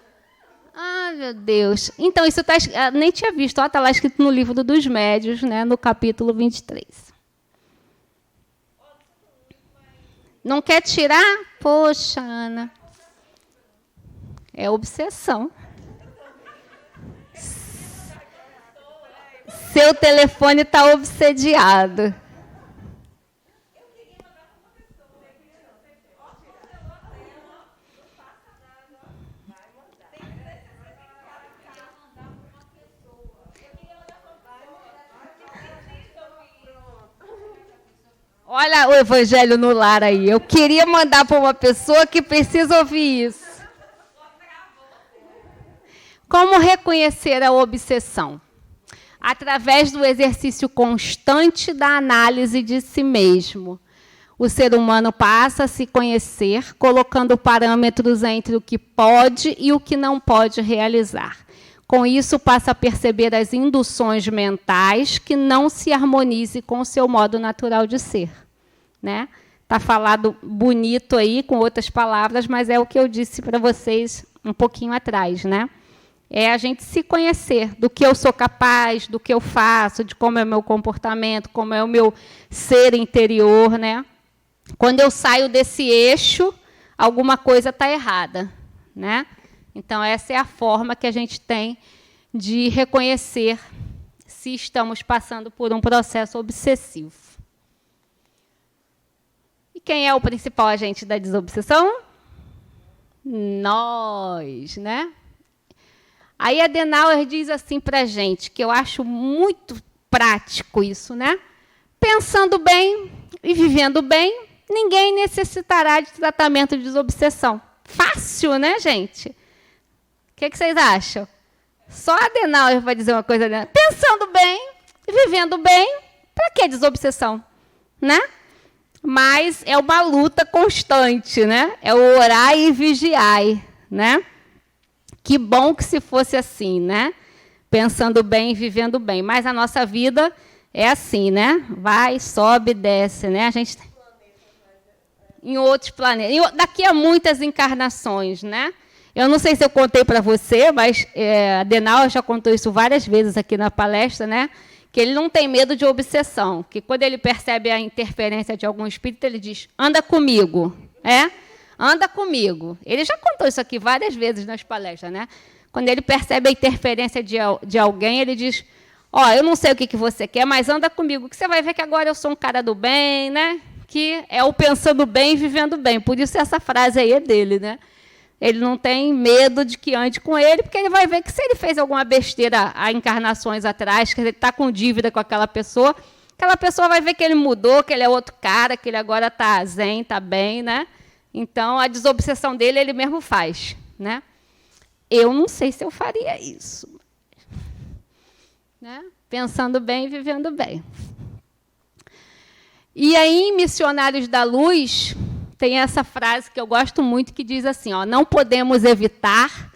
Ah, meu Deus. Então, isso está... nem tinha visto. Está lá escrito no livro dos médiuns, né, no capítulo 23. Não quer tirar? Poxa, Ana. É obsessão. Seu telefone está obsediado. Olha o evangelho no lar aí. Eu queria mandar para uma pessoa que precisa ouvir isso. Como reconhecer a obsessão? Através do exercício constante da análise de si mesmo. O ser humano passa a se conhecer, colocando parâmetros entre o que pode e o que não pode realizar. Com isso, passa a perceber as induções mentais que não se harmonizem com o seu modo natural de ser. Né? Tá falado bonito aí, com outras palavras, mas é o que eu disse para vocês um pouquinho atrás. Né? É a gente se conhecer do que eu sou capaz, do que eu faço, de como é o meu comportamento, como é o meu ser interior. Né? Quando eu saio desse eixo, alguma coisa está errada. Né? Então, essa é a forma que a gente tem de reconhecer se estamos passando por um processo obsessivo. E quem é o principal agente da desobsessão? Nós, né? Aí a Adenauer diz assim para a gente, que eu acho muito prático isso, né? Pensando bem e vivendo bem, ninguém necessitará de tratamento de desobsessão. Fácil, né, gente? O que vocês acham? Só a Adenauer vai dizer uma coisa, né? Pensando bem e vivendo bem, para que desobsessão? Né? Mas é uma luta constante, né? É o orar e vigiar, né? Que bom que se fosse assim, né? Pensando bem e vivendo bem. Mas a nossa vida é assim, né? Vai, sobe, desce, né? A gente em outros planetas. Daqui a muitas encarnações, né? Eu não sei se eu contei para você, mas a Adenauer já contou isso várias vezes aqui na palestra, né? Que ele não tem medo de obsessão, que quando ele percebe a interferência de algum espírito, ele diz, anda comigo, anda comigo. Ele já contou isso aqui várias vezes nas palestras, né? Quando ele percebe a interferência de alguém, ele diz, eu não sei o que você quer, mas anda comigo, que você vai ver que agora eu sou um cara do bem, né? Que é o pensando bem e vivendo bem. Por isso essa frase aí é dele, né? Ele não tem medo de que ande com ele, porque ele vai ver que se ele fez alguma besteira há encarnações atrás, que ele está com dívida com aquela pessoa vai ver que ele mudou, que ele é outro cara, que ele agora está zen, está bem, né? Então, a desobsessão dele, ele mesmo faz, né? Eu não sei se eu faria isso. Né? Pensando bem e vivendo bem. E aí, em Missionários da Luz, tem essa frase que eu gosto muito, que diz assim, não podemos evitar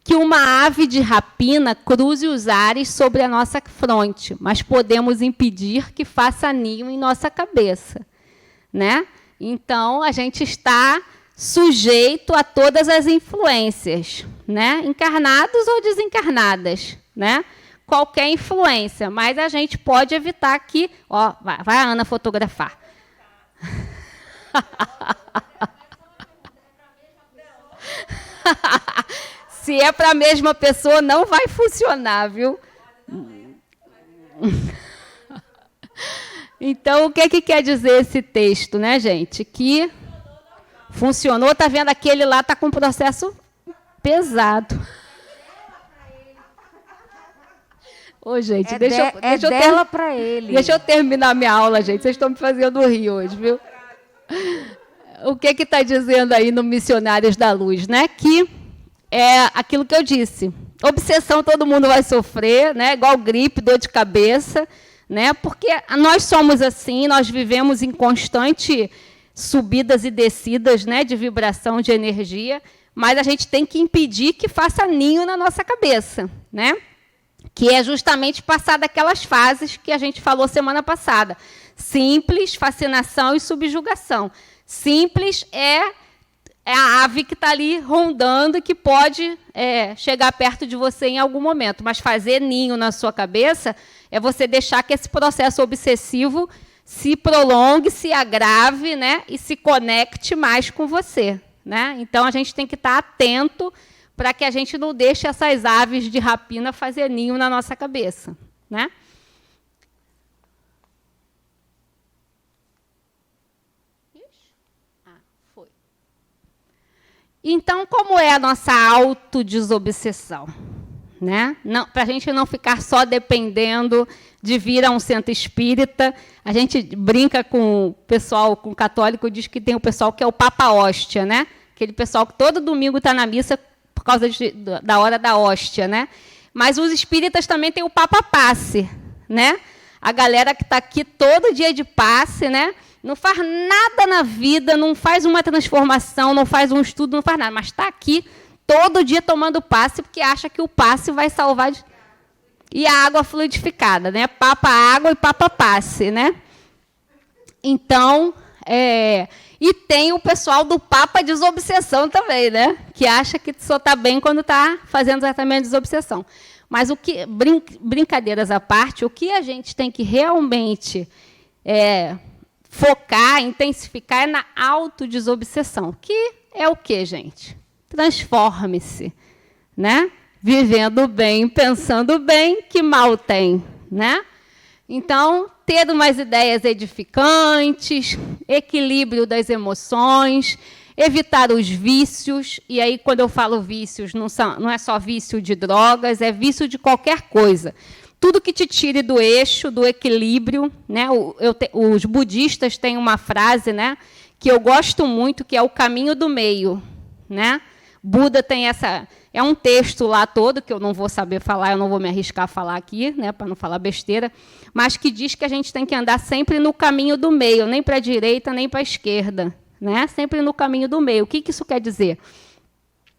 que uma ave de rapina cruze os ares sobre a nossa fronte, mas podemos impedir que faça ninho em nossa cabeça. Né? Então, a gente está sujeito a todas as influências, né? Encarnadas ou desencarnadas, né? Qualquer influência, mas a gente pode evitar que... vai a Ana fotografar. Se é para a mesma pessoa, não vai funcionar, viu? Então, o que quer dizer esse texto, né, gente? Que funcionou, está vendo? Aquele lá está com um processo pesado. Ô, gente, deixa dela para ele. Deixa eu terminar minha aula, gente. Vocês estão me fazendo rir hoje, viu? O que está dizendo aí no Missionários da Luz, né? Que é aquilo que eu disse. Obsessão todo mundo vai sofrer, né? Igual gripe, dor de cabeça, né? Porque nós somos assim, nós vivemos em constante subidas e descidas, né? De vibração, de energia, mas a gente tem que impedir que faça ninho na nossa cabeça, né? Que é justamente passar daquelas fases que a gente falou semana passada. Simples, fascinação e subjugação. Simples é a ave que está ali rondando e que pode chegar perto de você em algum momento. Mas fazer ninho na sua cabeça é você deixar que esse processo obsessivo se prolongue, se agrave, né, e se conecte mais com você. Né? Então, a gente tem que estar atento para que a gente não deixe essas aves de rapina fazer ninho na nossa cabeça. Né? Foi. Então, como é a nossa autodesobsessão? Né? Para a gente não ficar só dependendo de vir a um centro espírita, a gente brinca com o pessoal, com o católico, diz que tem o pessoal que é o Papa Hóstia, né? Aquele pessoal que todo domingo está na missa por causa da hora da hóstia, né? Mas os espíritas também têm o Papa Passe, né? A galera que está aqui todo dia de passe, né? Não faz nada na vida, não faz uma transformação, não faz um estudo, não faz nada, mas está aqui todo dia tomando passe porque acha que o passe vai salvar... E a água fluidificada, né? Papa água e Papa Passe, né? Então, e tem o pessoal do Papa Desobsessão também, né? Que acha que só está bem quando está fazendo tratamento de desobsessão. Mas o que, brincadeiras à parte, o que a gente tem que realmente focar, intensificar é na autodesobsessão. Que é o quê, gente? Transforme-se, né? Vivendo bem, pensando bem, que mal tem, né? Então, ter umas ideias edificantes, equilíbrio das emoções, evitar os vícios, e aí, quando eu falo vícios, não é só vício de drogas, é vício de qualquer coisa. tudo que te tire do eixo, do equilíbrio, né? Os budistas têm uma frase, né, que eu gosto muito, que é o caminho do meio, né? Buda tem essa, é um texto lá todo que eu não vou saber falar, eu não vou me arriscar a falar aqui, né, para não falar besteira, mas que diz que a gente tem que andar sempre no caminho do meio, nem para a direita nem para a esquerda, né? Sempre no caminho do meio. O que isso quer dizer?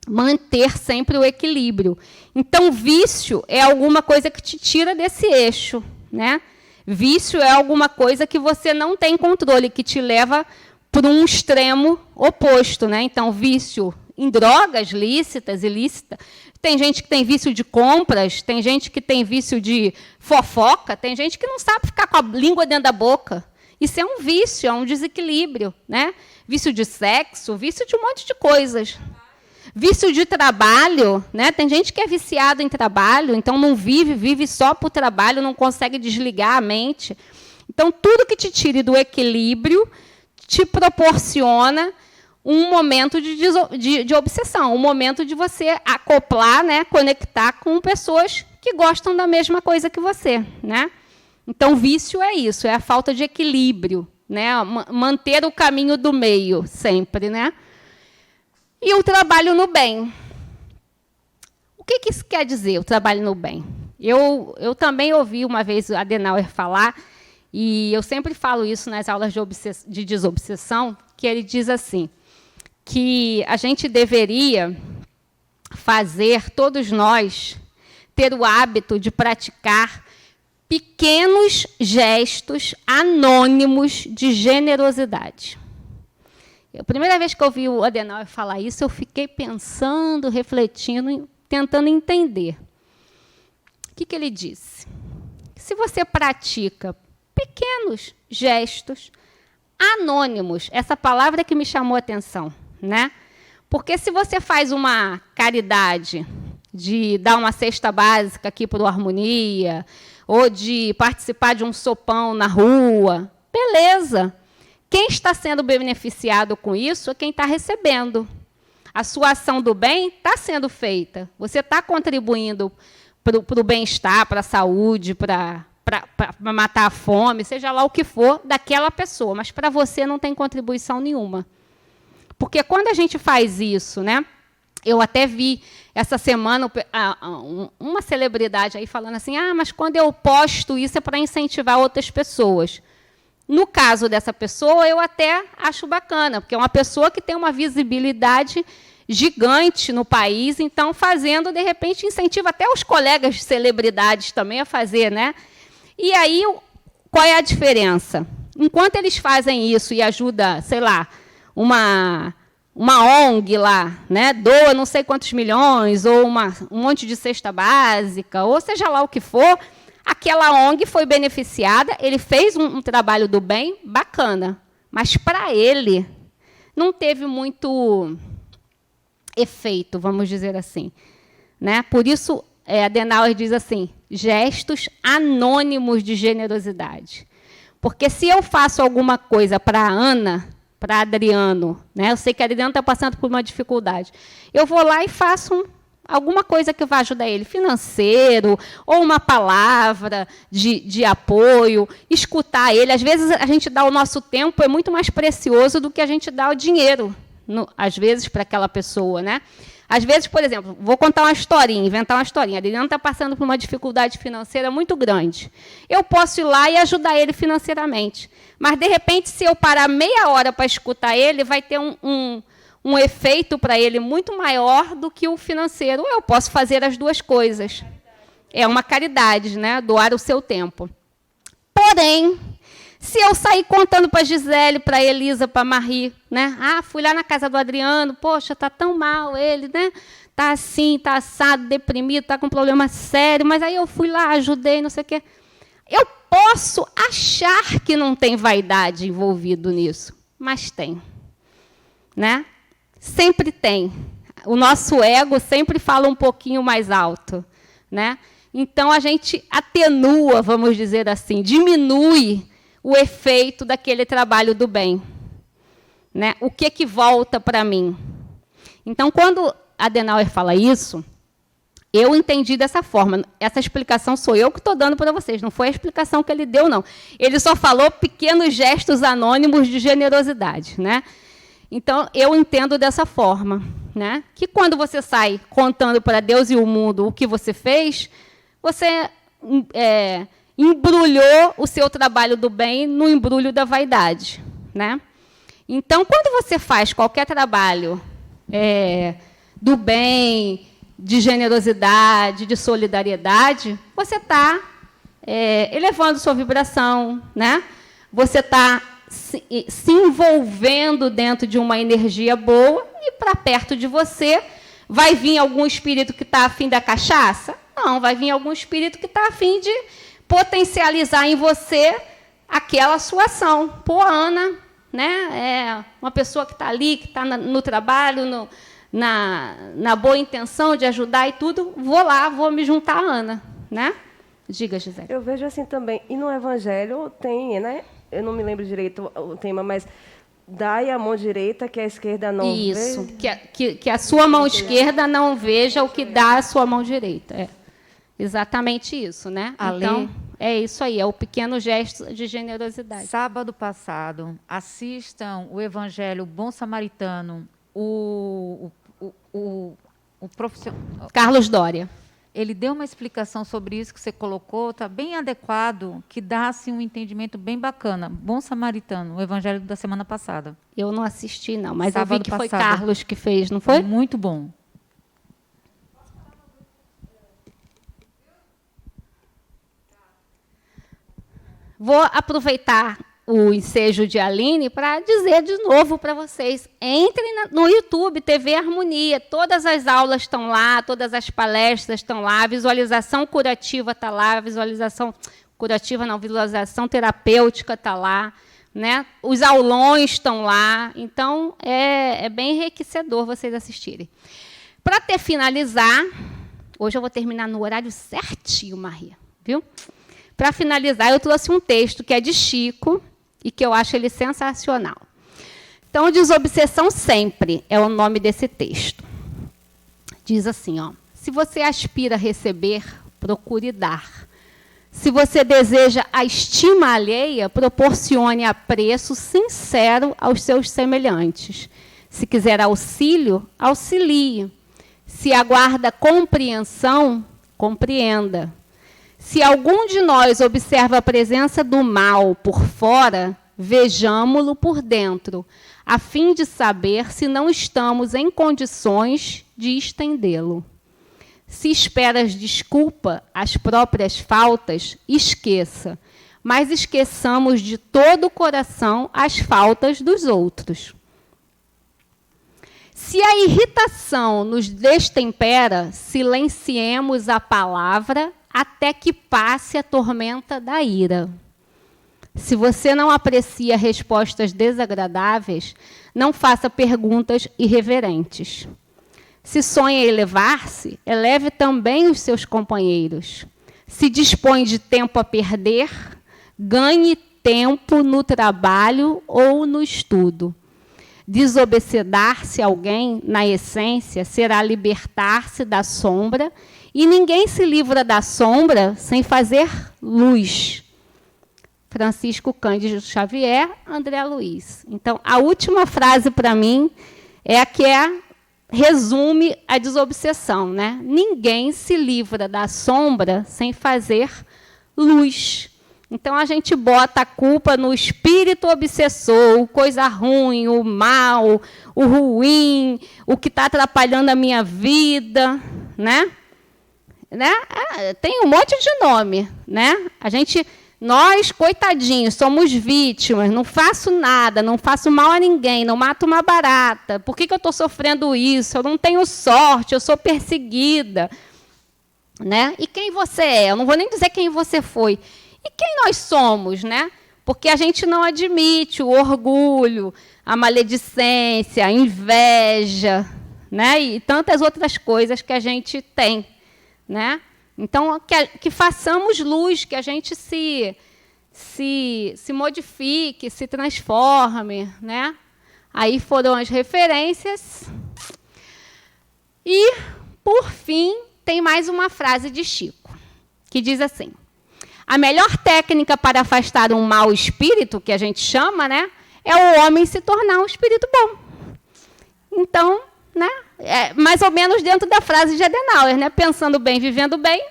Manter sempre o equilíbrio. Então, vício é alguma coisa que te tira desse eixo, né? Vício é alguma coisa que você não tem controle, que te leva para um extremo oposto, né? Então, vício em drogas lícitas, ilícitas. Tem gente que tem vício de compras, tem gente que tem vício de fofoca, tem gente que não sabe ficar com a língua dentro da boca. Isso é um vício, é um desequilíbrio, né? Vício de sexo, vício de um monte de coisas. Vício de trabalho, né? Tem gente que é viciado em trabalho, então não vive só para o trabalho, não consegue desligar a mente. Então, tudo que te tire do equilíbrio te proporciona um momento de obsessão, um momento de você acoplar, né? Conectar com pessoas que gostam da mesma coisa que você, né? Então, vício é isso, é a falta de equilíbrio, né? Manter o caminho do meio sempre, né? E o trabalho no bem. O que isso quer dizer, o trabalho no bem? Eu também ouvi uma vez o Adenauer falar, e eu sempre falo isso nas aulas de desobsessão, que ele diz assim, que a gente deveria fazer, todos nós, ter o hábito de praticar pequenos gestos anônimos de generosidade. A primeira vez que eu ouvi o Adenauer falar isso, eu fiquei pensando, refletindo, tentando entender. O que ele disse? Se você pratica pequenos gestos anônimos, essa palavra que me chamou a atenção, né? Porque se você faz uma caridade de dar uma cesta básica aqui para o Harmonia, ou de participar de um sopão na rua, beleza. Quem está sendo beneficiado com isso é quem está recebendo. A sua ação do bem está sendo feita. Você está contribuindo para o bem-estar, para a saúde, para matar a fome, seja lá o que for, daquela pessoa. Mas para você não tem contribuição nenhuma. Porque quando a gente faz isso, né? Eu até vi essa semana uma celebridade aí falando assim, mas quando eu posto isso é para incentivar outras pessoas. No caso dessa pessoa, eu até acho bacana, porque é uma pessoa que tem uma visibilidade gigante no país, então, fazendo, de repente, incentiva até os colegas celebridades também a fazer, né? E aí, qual é a diferença? Enquanto eles fazem isso e ajuda, sei lá, uma ONG lá, né, doa não sei quantos milhões, ou um monte de cesta básica, ou seja lá o que for, aquela ONG foi beneficiada, ele fez um trabalho do bem bacana, mas para ele não teve muito efeito, vamos dizer assim, né? Por isso, Adenauer diz assim, gestos anônimos de generosidade. Porque se eu faço alguma coisa para a Ana, para Adriano, né? Eu sei que Adriano está passando por uma dificuldade, eu vou lá e faço alguma coisa que vai ajudar ele, financeiro, ou uma palavra de apoio, escutar ele. Às vezes, a gente dá o nosso tempo, é muito mais precioso do que a gente dá o dinheiro, às vezes, para aquela pessoa, né? Às vezes, por exemplo, vou contar uma historinha, inventar uma historinha. Adriano está passando por uma dificuldade financeira muito grande. Eu posso ir lá e ajudar ele financeiramente. Mas, de repente, se eu parar meia hora para escutar ele, vai ter um efeito para ele muito maior do que o financeiro. Eu posso fazer as duas coisas. É uma caridade, né? Doar o seu tempo. Porém, se eu sair contando para a Gisele, para a Elisa, para a Marie, né? Fui lá na casa do Adriano, poxa, está tão mal ele, né? Está assim, está assado, deprimido, está com um problema sério, mas aí eu fui lá, ajudei, não sei o quê. Eu posso achar que não tem vaidade envolvido nisso, mas tem, né? Sempre tem. O nosso ego sempre fala um pouquinho mais alto, né? Então, a gente atenua, vamos dizer assim, diminui o efeito daquele trabalho do bem, né? O que volta para mim? Então, quando Adenauer fala isso, Eu entendi dessa forma. Essa explicação sou eu que estou dando para vocês, não foi a explicação que ele deu, não. Ele só falou pequenos gestos anônimos de generosidade, né? Então, eu entendo dessa forma, né? Que quando você sai contando para Deus e o mundo o que você fez, você embrulhou o seu trabalho do bem no embrulho da vaidade, né? Então, quando você faz qualquer trabalho do bem, de generosidade, de solidariedade, você está elevando sua vibração, né? Você está se envolvendo dentro de uma energia boa e para perto de você vai vir algum espírito que está afim da cachaça? Não, vai vir algum espírito que está afim de potencializar em você aquela sua ação. Pô, Ana, né? Uma pessoa que está ali, que está no trabalho, na boa intenção de ajudar e tudo, vou me juntar à Ana, né? Diga, Gisele. Eu vejo assim também. E no Evangelho tem, né? Eu não me lembro direito o tema, mas dai a mão direita que a esquerda não Isso, veja. que a sua mão esquerda não veja o que dá a sua mão direita. Exatamente isso, né? Então, é isso aí, é o pequeno gesto de generosidade. Sábado passado, assistam o Evangelho Bom Samaritano, o profissional... Carlos Doria. Ele deu uma explicação sobre isso que você colocou, está bem adequado, que dá assim, um entendimento bem bacana. Bom Samaritano, o Evangelho da semana passada. Eu não assisti, não, mas Sábado eu vi que foi passado. Carlos que fez, não foi? Muito bom. Vou aproveitar o ensejo de Aline para dizer de novo para vocês. Entrem no YouTube, TV Harmonia. Todas as aulas estão lá, todas as palestras estão lá, a visualização curativa está lá, visualização terapêutica está lá, né? Os aulões estão lá. Então, é bem enriquecedor vocês assistirem. Para finalizar, hoje eu vou terminar no horário certinho, Maria, viu? Para finalizar, eu trouxe um texto que é de Chico, e que eu acho ele sensacional. Então, Desobsessão Sempre é o nome desse texto. Diz assim, ó: se você aspira a receber, procure dar. Se você deseja a estima alheia, proporcione apreço sincero aos seus semelhantes. Se quiser auxílio, auxilie. Se aguarda compreensão, compreenda. Se algum de nós observa a presença do mal por fora, vejamo-lo por dentro, a fim de saber se não estamos em condições de estendê-lo. Se esperas desculpa às próprias faltas, esqueça, mas esqueçamos de todo o coração as faltas dos outros. Se a irritação nos destempera, silenciemos a palavra até que passe a tormenta da ira. Se você não aprecia respostas desagradáveis, não faça perguntas irreverentes. Se sonha elevar-se, eleve também os seus companheiros. Se dispõe de tempo a perder, ganhe tempo no trabalho ou no estudo. Desobsedar-se alguém, na essência, será libertar-se da sombra, e ninguém se livra da sombra sem fazer luz. Francisco Cândido Xavier, André Luiz. Então, a última frase para mim é a que resume a desobsessão, né? Ninguém se livra da sombra sem fazer luz. Então, a gente bota a culpa no espírito obsessor, coisa ruim, o mal, o ruim, o que está atrapalhando a minha vida, né? Tem um monte de nome, né? Nós, coitadinhos, somos vítimas, não faço nada, não faço mal a ninguém, não mato uma barata. Por que eu estou sofrendo isso? Eu não tenho sorte, eu sou perseguida. Né? E quem você é? Eu não vou nem dizer quem você foi. E quem nós somos, né? Porque a gente não admite o orgulho, a maledicência, a inveja, né? E tantas outras coisas que a gente tem, né? Então, que façamos luz, que a gente se modifique, se transforme, né? Aí foram as referências. E, por fim, tem mais uma frase de Chico, que diz assim: a melhor técnica para afastar um mau espírito, que a gente chama, né, é o homem se tornar um espírito bom. Então, né, é mais ou menos dentro da frase de Adenauer, né, pensando bem, vivendo bem,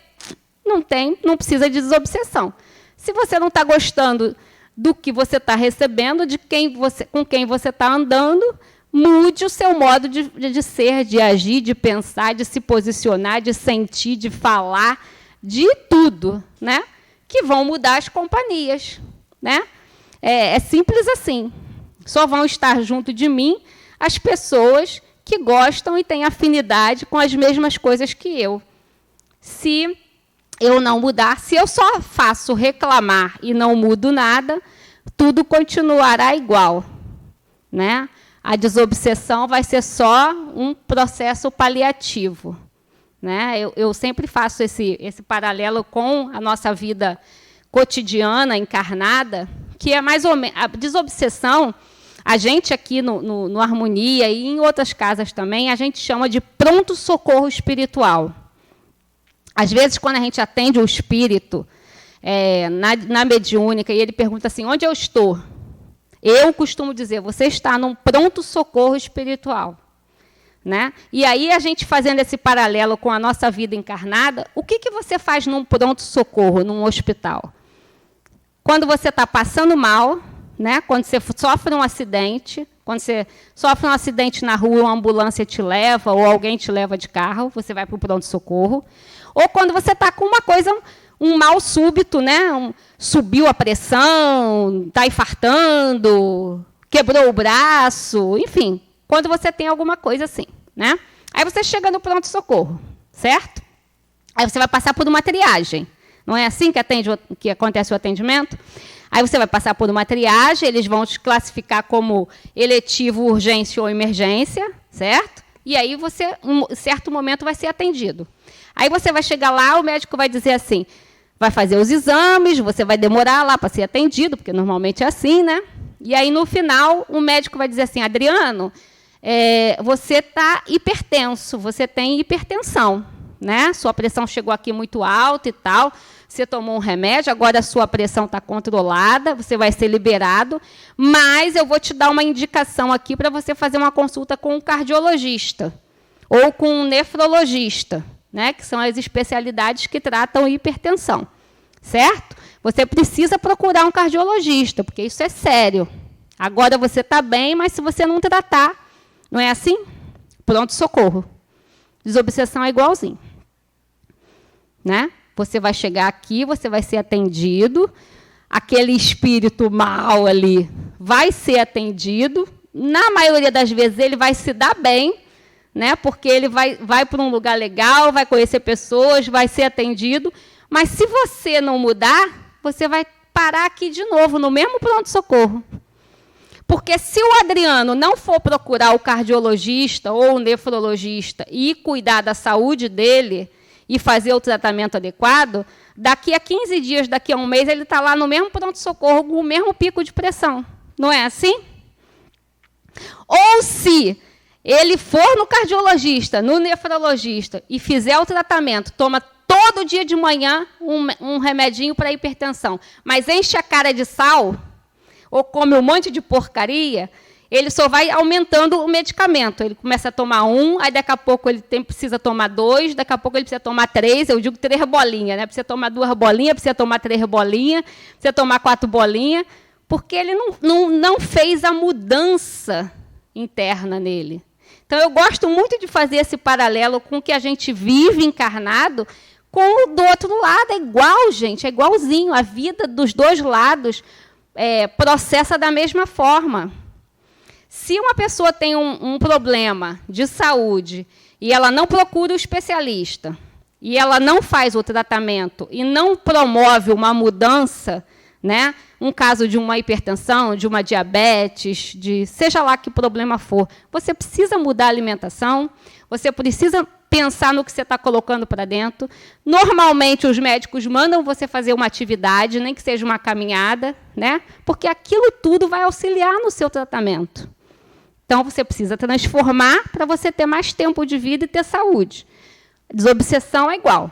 não precisa de desobsessão. Se você não está gostando do que você está recebendo, com quem você está andando, mude o seu modo de ser, de agir, de pensar, de se posicionar, de sentir, de falar, de tudo, né? Que vão mudar as companhias, né? É simples assim. Só vão estar junto de mim as pessoas que gostam e têm afinidade com as mesmas coisas que eu. Se eu não mudar, se eu só faço reclamar e não mudo nada, tudo continuará igual, né? A desobsessão vai ser só um processo paliativo, né? Eu sempre faço esse paralelo com a nossa vida cotidiana, encarnada, que é mais ou menos... A desobsessão, a gente aqui no Harmonia e em outras casas também, a gente chama de pronto-socorro espiritual. Às vezes, quando a gente atende o espírito na mediúnica e ele pergunta assim, onde eu estou? Eu costumo dizer, você está num pronto-socorro espiritual. Né? E aí, a gente fazendo esse paralelo com a nossa vida encarnada, o que você faz num pronto-socorro, num hospital? Quando você está passando mal, né? Quando você sofre um acidente, quando você sofre um acidente na rua, uma ambulância te leva, ou alguém te leva de carro, você vai para o pronto-socorro. Ou quando você está com uma coisa, um mal súbito, né? Subiu a pressão, está infartando, quebrou o braço, enfim, quando você tem alguma coisa assim, né? Aí você chega no pronto-socorro, certo? Aí você vai passar por uma triagem. Não é assim que acontece o atendimento? Aí você vai passar por uma triagem, eles vão te classificar como eletivo, urgência ou emergência, certo? E aí você, em certo momento, vai ser atendido. Aí você vai chegar lá, o médico vai dizer assim, vai fazer os exames, você vai demorar lá para ser atendido, porque normalmente é assim, né? E aí, no final, o médico vai dizer assim, Adriano, você está hipertenso, você tem hipertensão, né? Sua pressão chegou aqui muito alta e tal, você tomou um remédio, agora a sua pressão está controlada, você vai ser liberado, mas eu vou te dar uma indicação aqui para você fazer uma consulta com um cardiologista ou com um nefrologista, né, que são as especialidades que tratam hipertensão, certo? Você precisa procurar um cardiologista, porque isso é sério. Agora você está bem, mas se você não tratar, não é assim? Pronto-socorro. Desobsessão é igualzinho. Né? Você vai chegar aqui, você vai ser atendido, aquele espírito mal ali vai ser atendido, na maioria das vezes ele vai se dar bem, né? Porque ele vai para um lugar legal, vai conhecer pessoas, vai ser atendido, mas se você não mudar, você vai parar aqui de novo, no mesmo pronto-socorro. Porque se o Adriano não for procurar o cardiologista ou o nefrologista e cuidar da saúde dele e fazer o tratamento adequado, daqui a 15 dias, daqui a um mês, ele está lá no mesmo pronto-socorro, com o mesmo pico de pressão. Não é assim? Ou se ele for no cardiologista, no nefrologista e fizer o tratamento, toma todo dia de manhã um remedinho para hipertensão, mas enche a cara de sal ou come um monte de porcaria, ele só vai aumentando o medicamento. Ele começa a tomar aí daqui a pouco ele precisa tomar 2, daqui a pouco ele precisa tomar 3, eu digo 3 bolinhas, né? Precisa tomar 2 bolinhas, precisa tomar 3 bolinhas, precisa tomar 4 bolinhas, porque ele não fez a mudança interna nele. Então, eu gosto muito de fazer esse paralelo com o que a gente vive encarnado com o do outro lado. É igual, gente, é igualzinho. A vida dos dois lados processa da mesma forma. Se uma pessoa tem um problema de saúde e ela não procura o especialista, e ela não faz o tratamento e não promove uma mudança, né? Um caso de uma hipertensão, de uma diabetes, de seja lá que problema for, você precisa mudar a alimentação, você precisa pensar no que você está colocando para dentro. Normalmente, os médicos mandam você fazer uma atividade, nem que seja uma caminhada, né? Porque aquilo tudo vai auxiliar no seu tratamento. Então, você precisa transformar para você ter mais tempo de vida e ter saúde. Desobsessão é igual.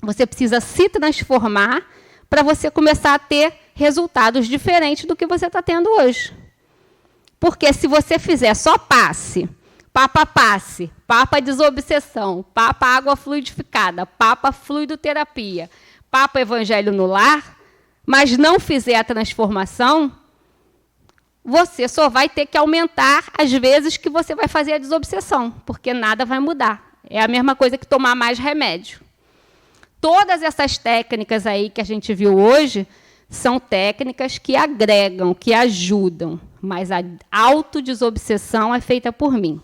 Você precisa se transformar para você começar a ter resultados diferentes do que você está tendo hoje. Porque se você fizer só passe, papa desobsessão, papa água fluidificada, papa fluidoterapia, papa evangelho no lar, mas não fizer a transformação, você só vai ter que aumentar as vezes que você vai fazer a desobsessão, porque nada vai mudar. É a mesma coisa que tomar mais remédio. Todas essas técnicas aí que a gente viu hoje são técnicas que agregam, que ajudam, mas a autodesobsessão é feita por mim.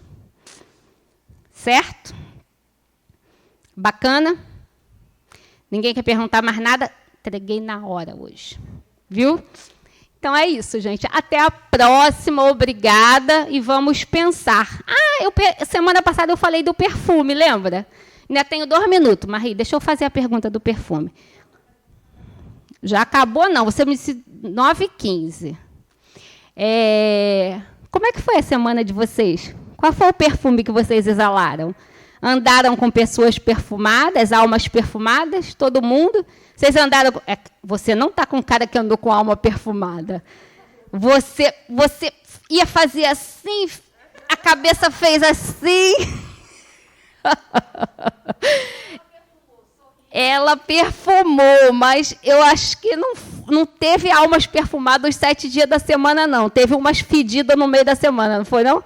Certo? Bacana? Ninguém quer perguntar mais nada? Entreguei na hora hoje. Viu? Então é isso, gente. Até a próxima. Obrigada. E vamos pensar. Semana passada eu falei do perfume, lembra? Ainda tenho 2 minutos. Marie, deixa eu fazer a pergunta do perfume. Já acabou, não. Você me disse 9h15. Como é que foi a semana de vocês? Qual foi o perfume que vocês exalaram? Andaram com pessoas perfumadas, almas perfumadas? Todo mundo? Vocês andaram... você não está com cara que andou com alma perfumada. Você ia fazer assim, a cabeça fez assim. Ela perfumou, mas eu acho que não teve almas perfumadas os 7 dias da semana, não. Teve umas fedidas no meio da semana, não foi, não?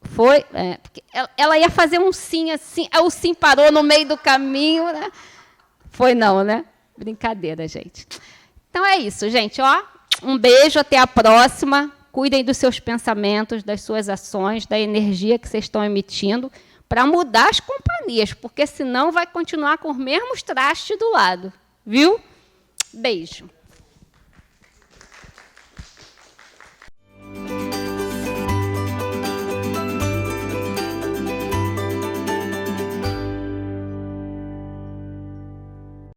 Foi? Porque ela ia fazer um sim assim, aí o sim parou no meio do caminho, né? Foi não, né? Brincadeira, gente. Então é isso, gente. Ó, um beijo, até a próxima. Cuidem dos seus pensamentos, das suas ações, da energia que vocês estão emitindo, para mudar as companhias, porque senão vai continuar com os mesmos trastes do lado. Viu? Beijo.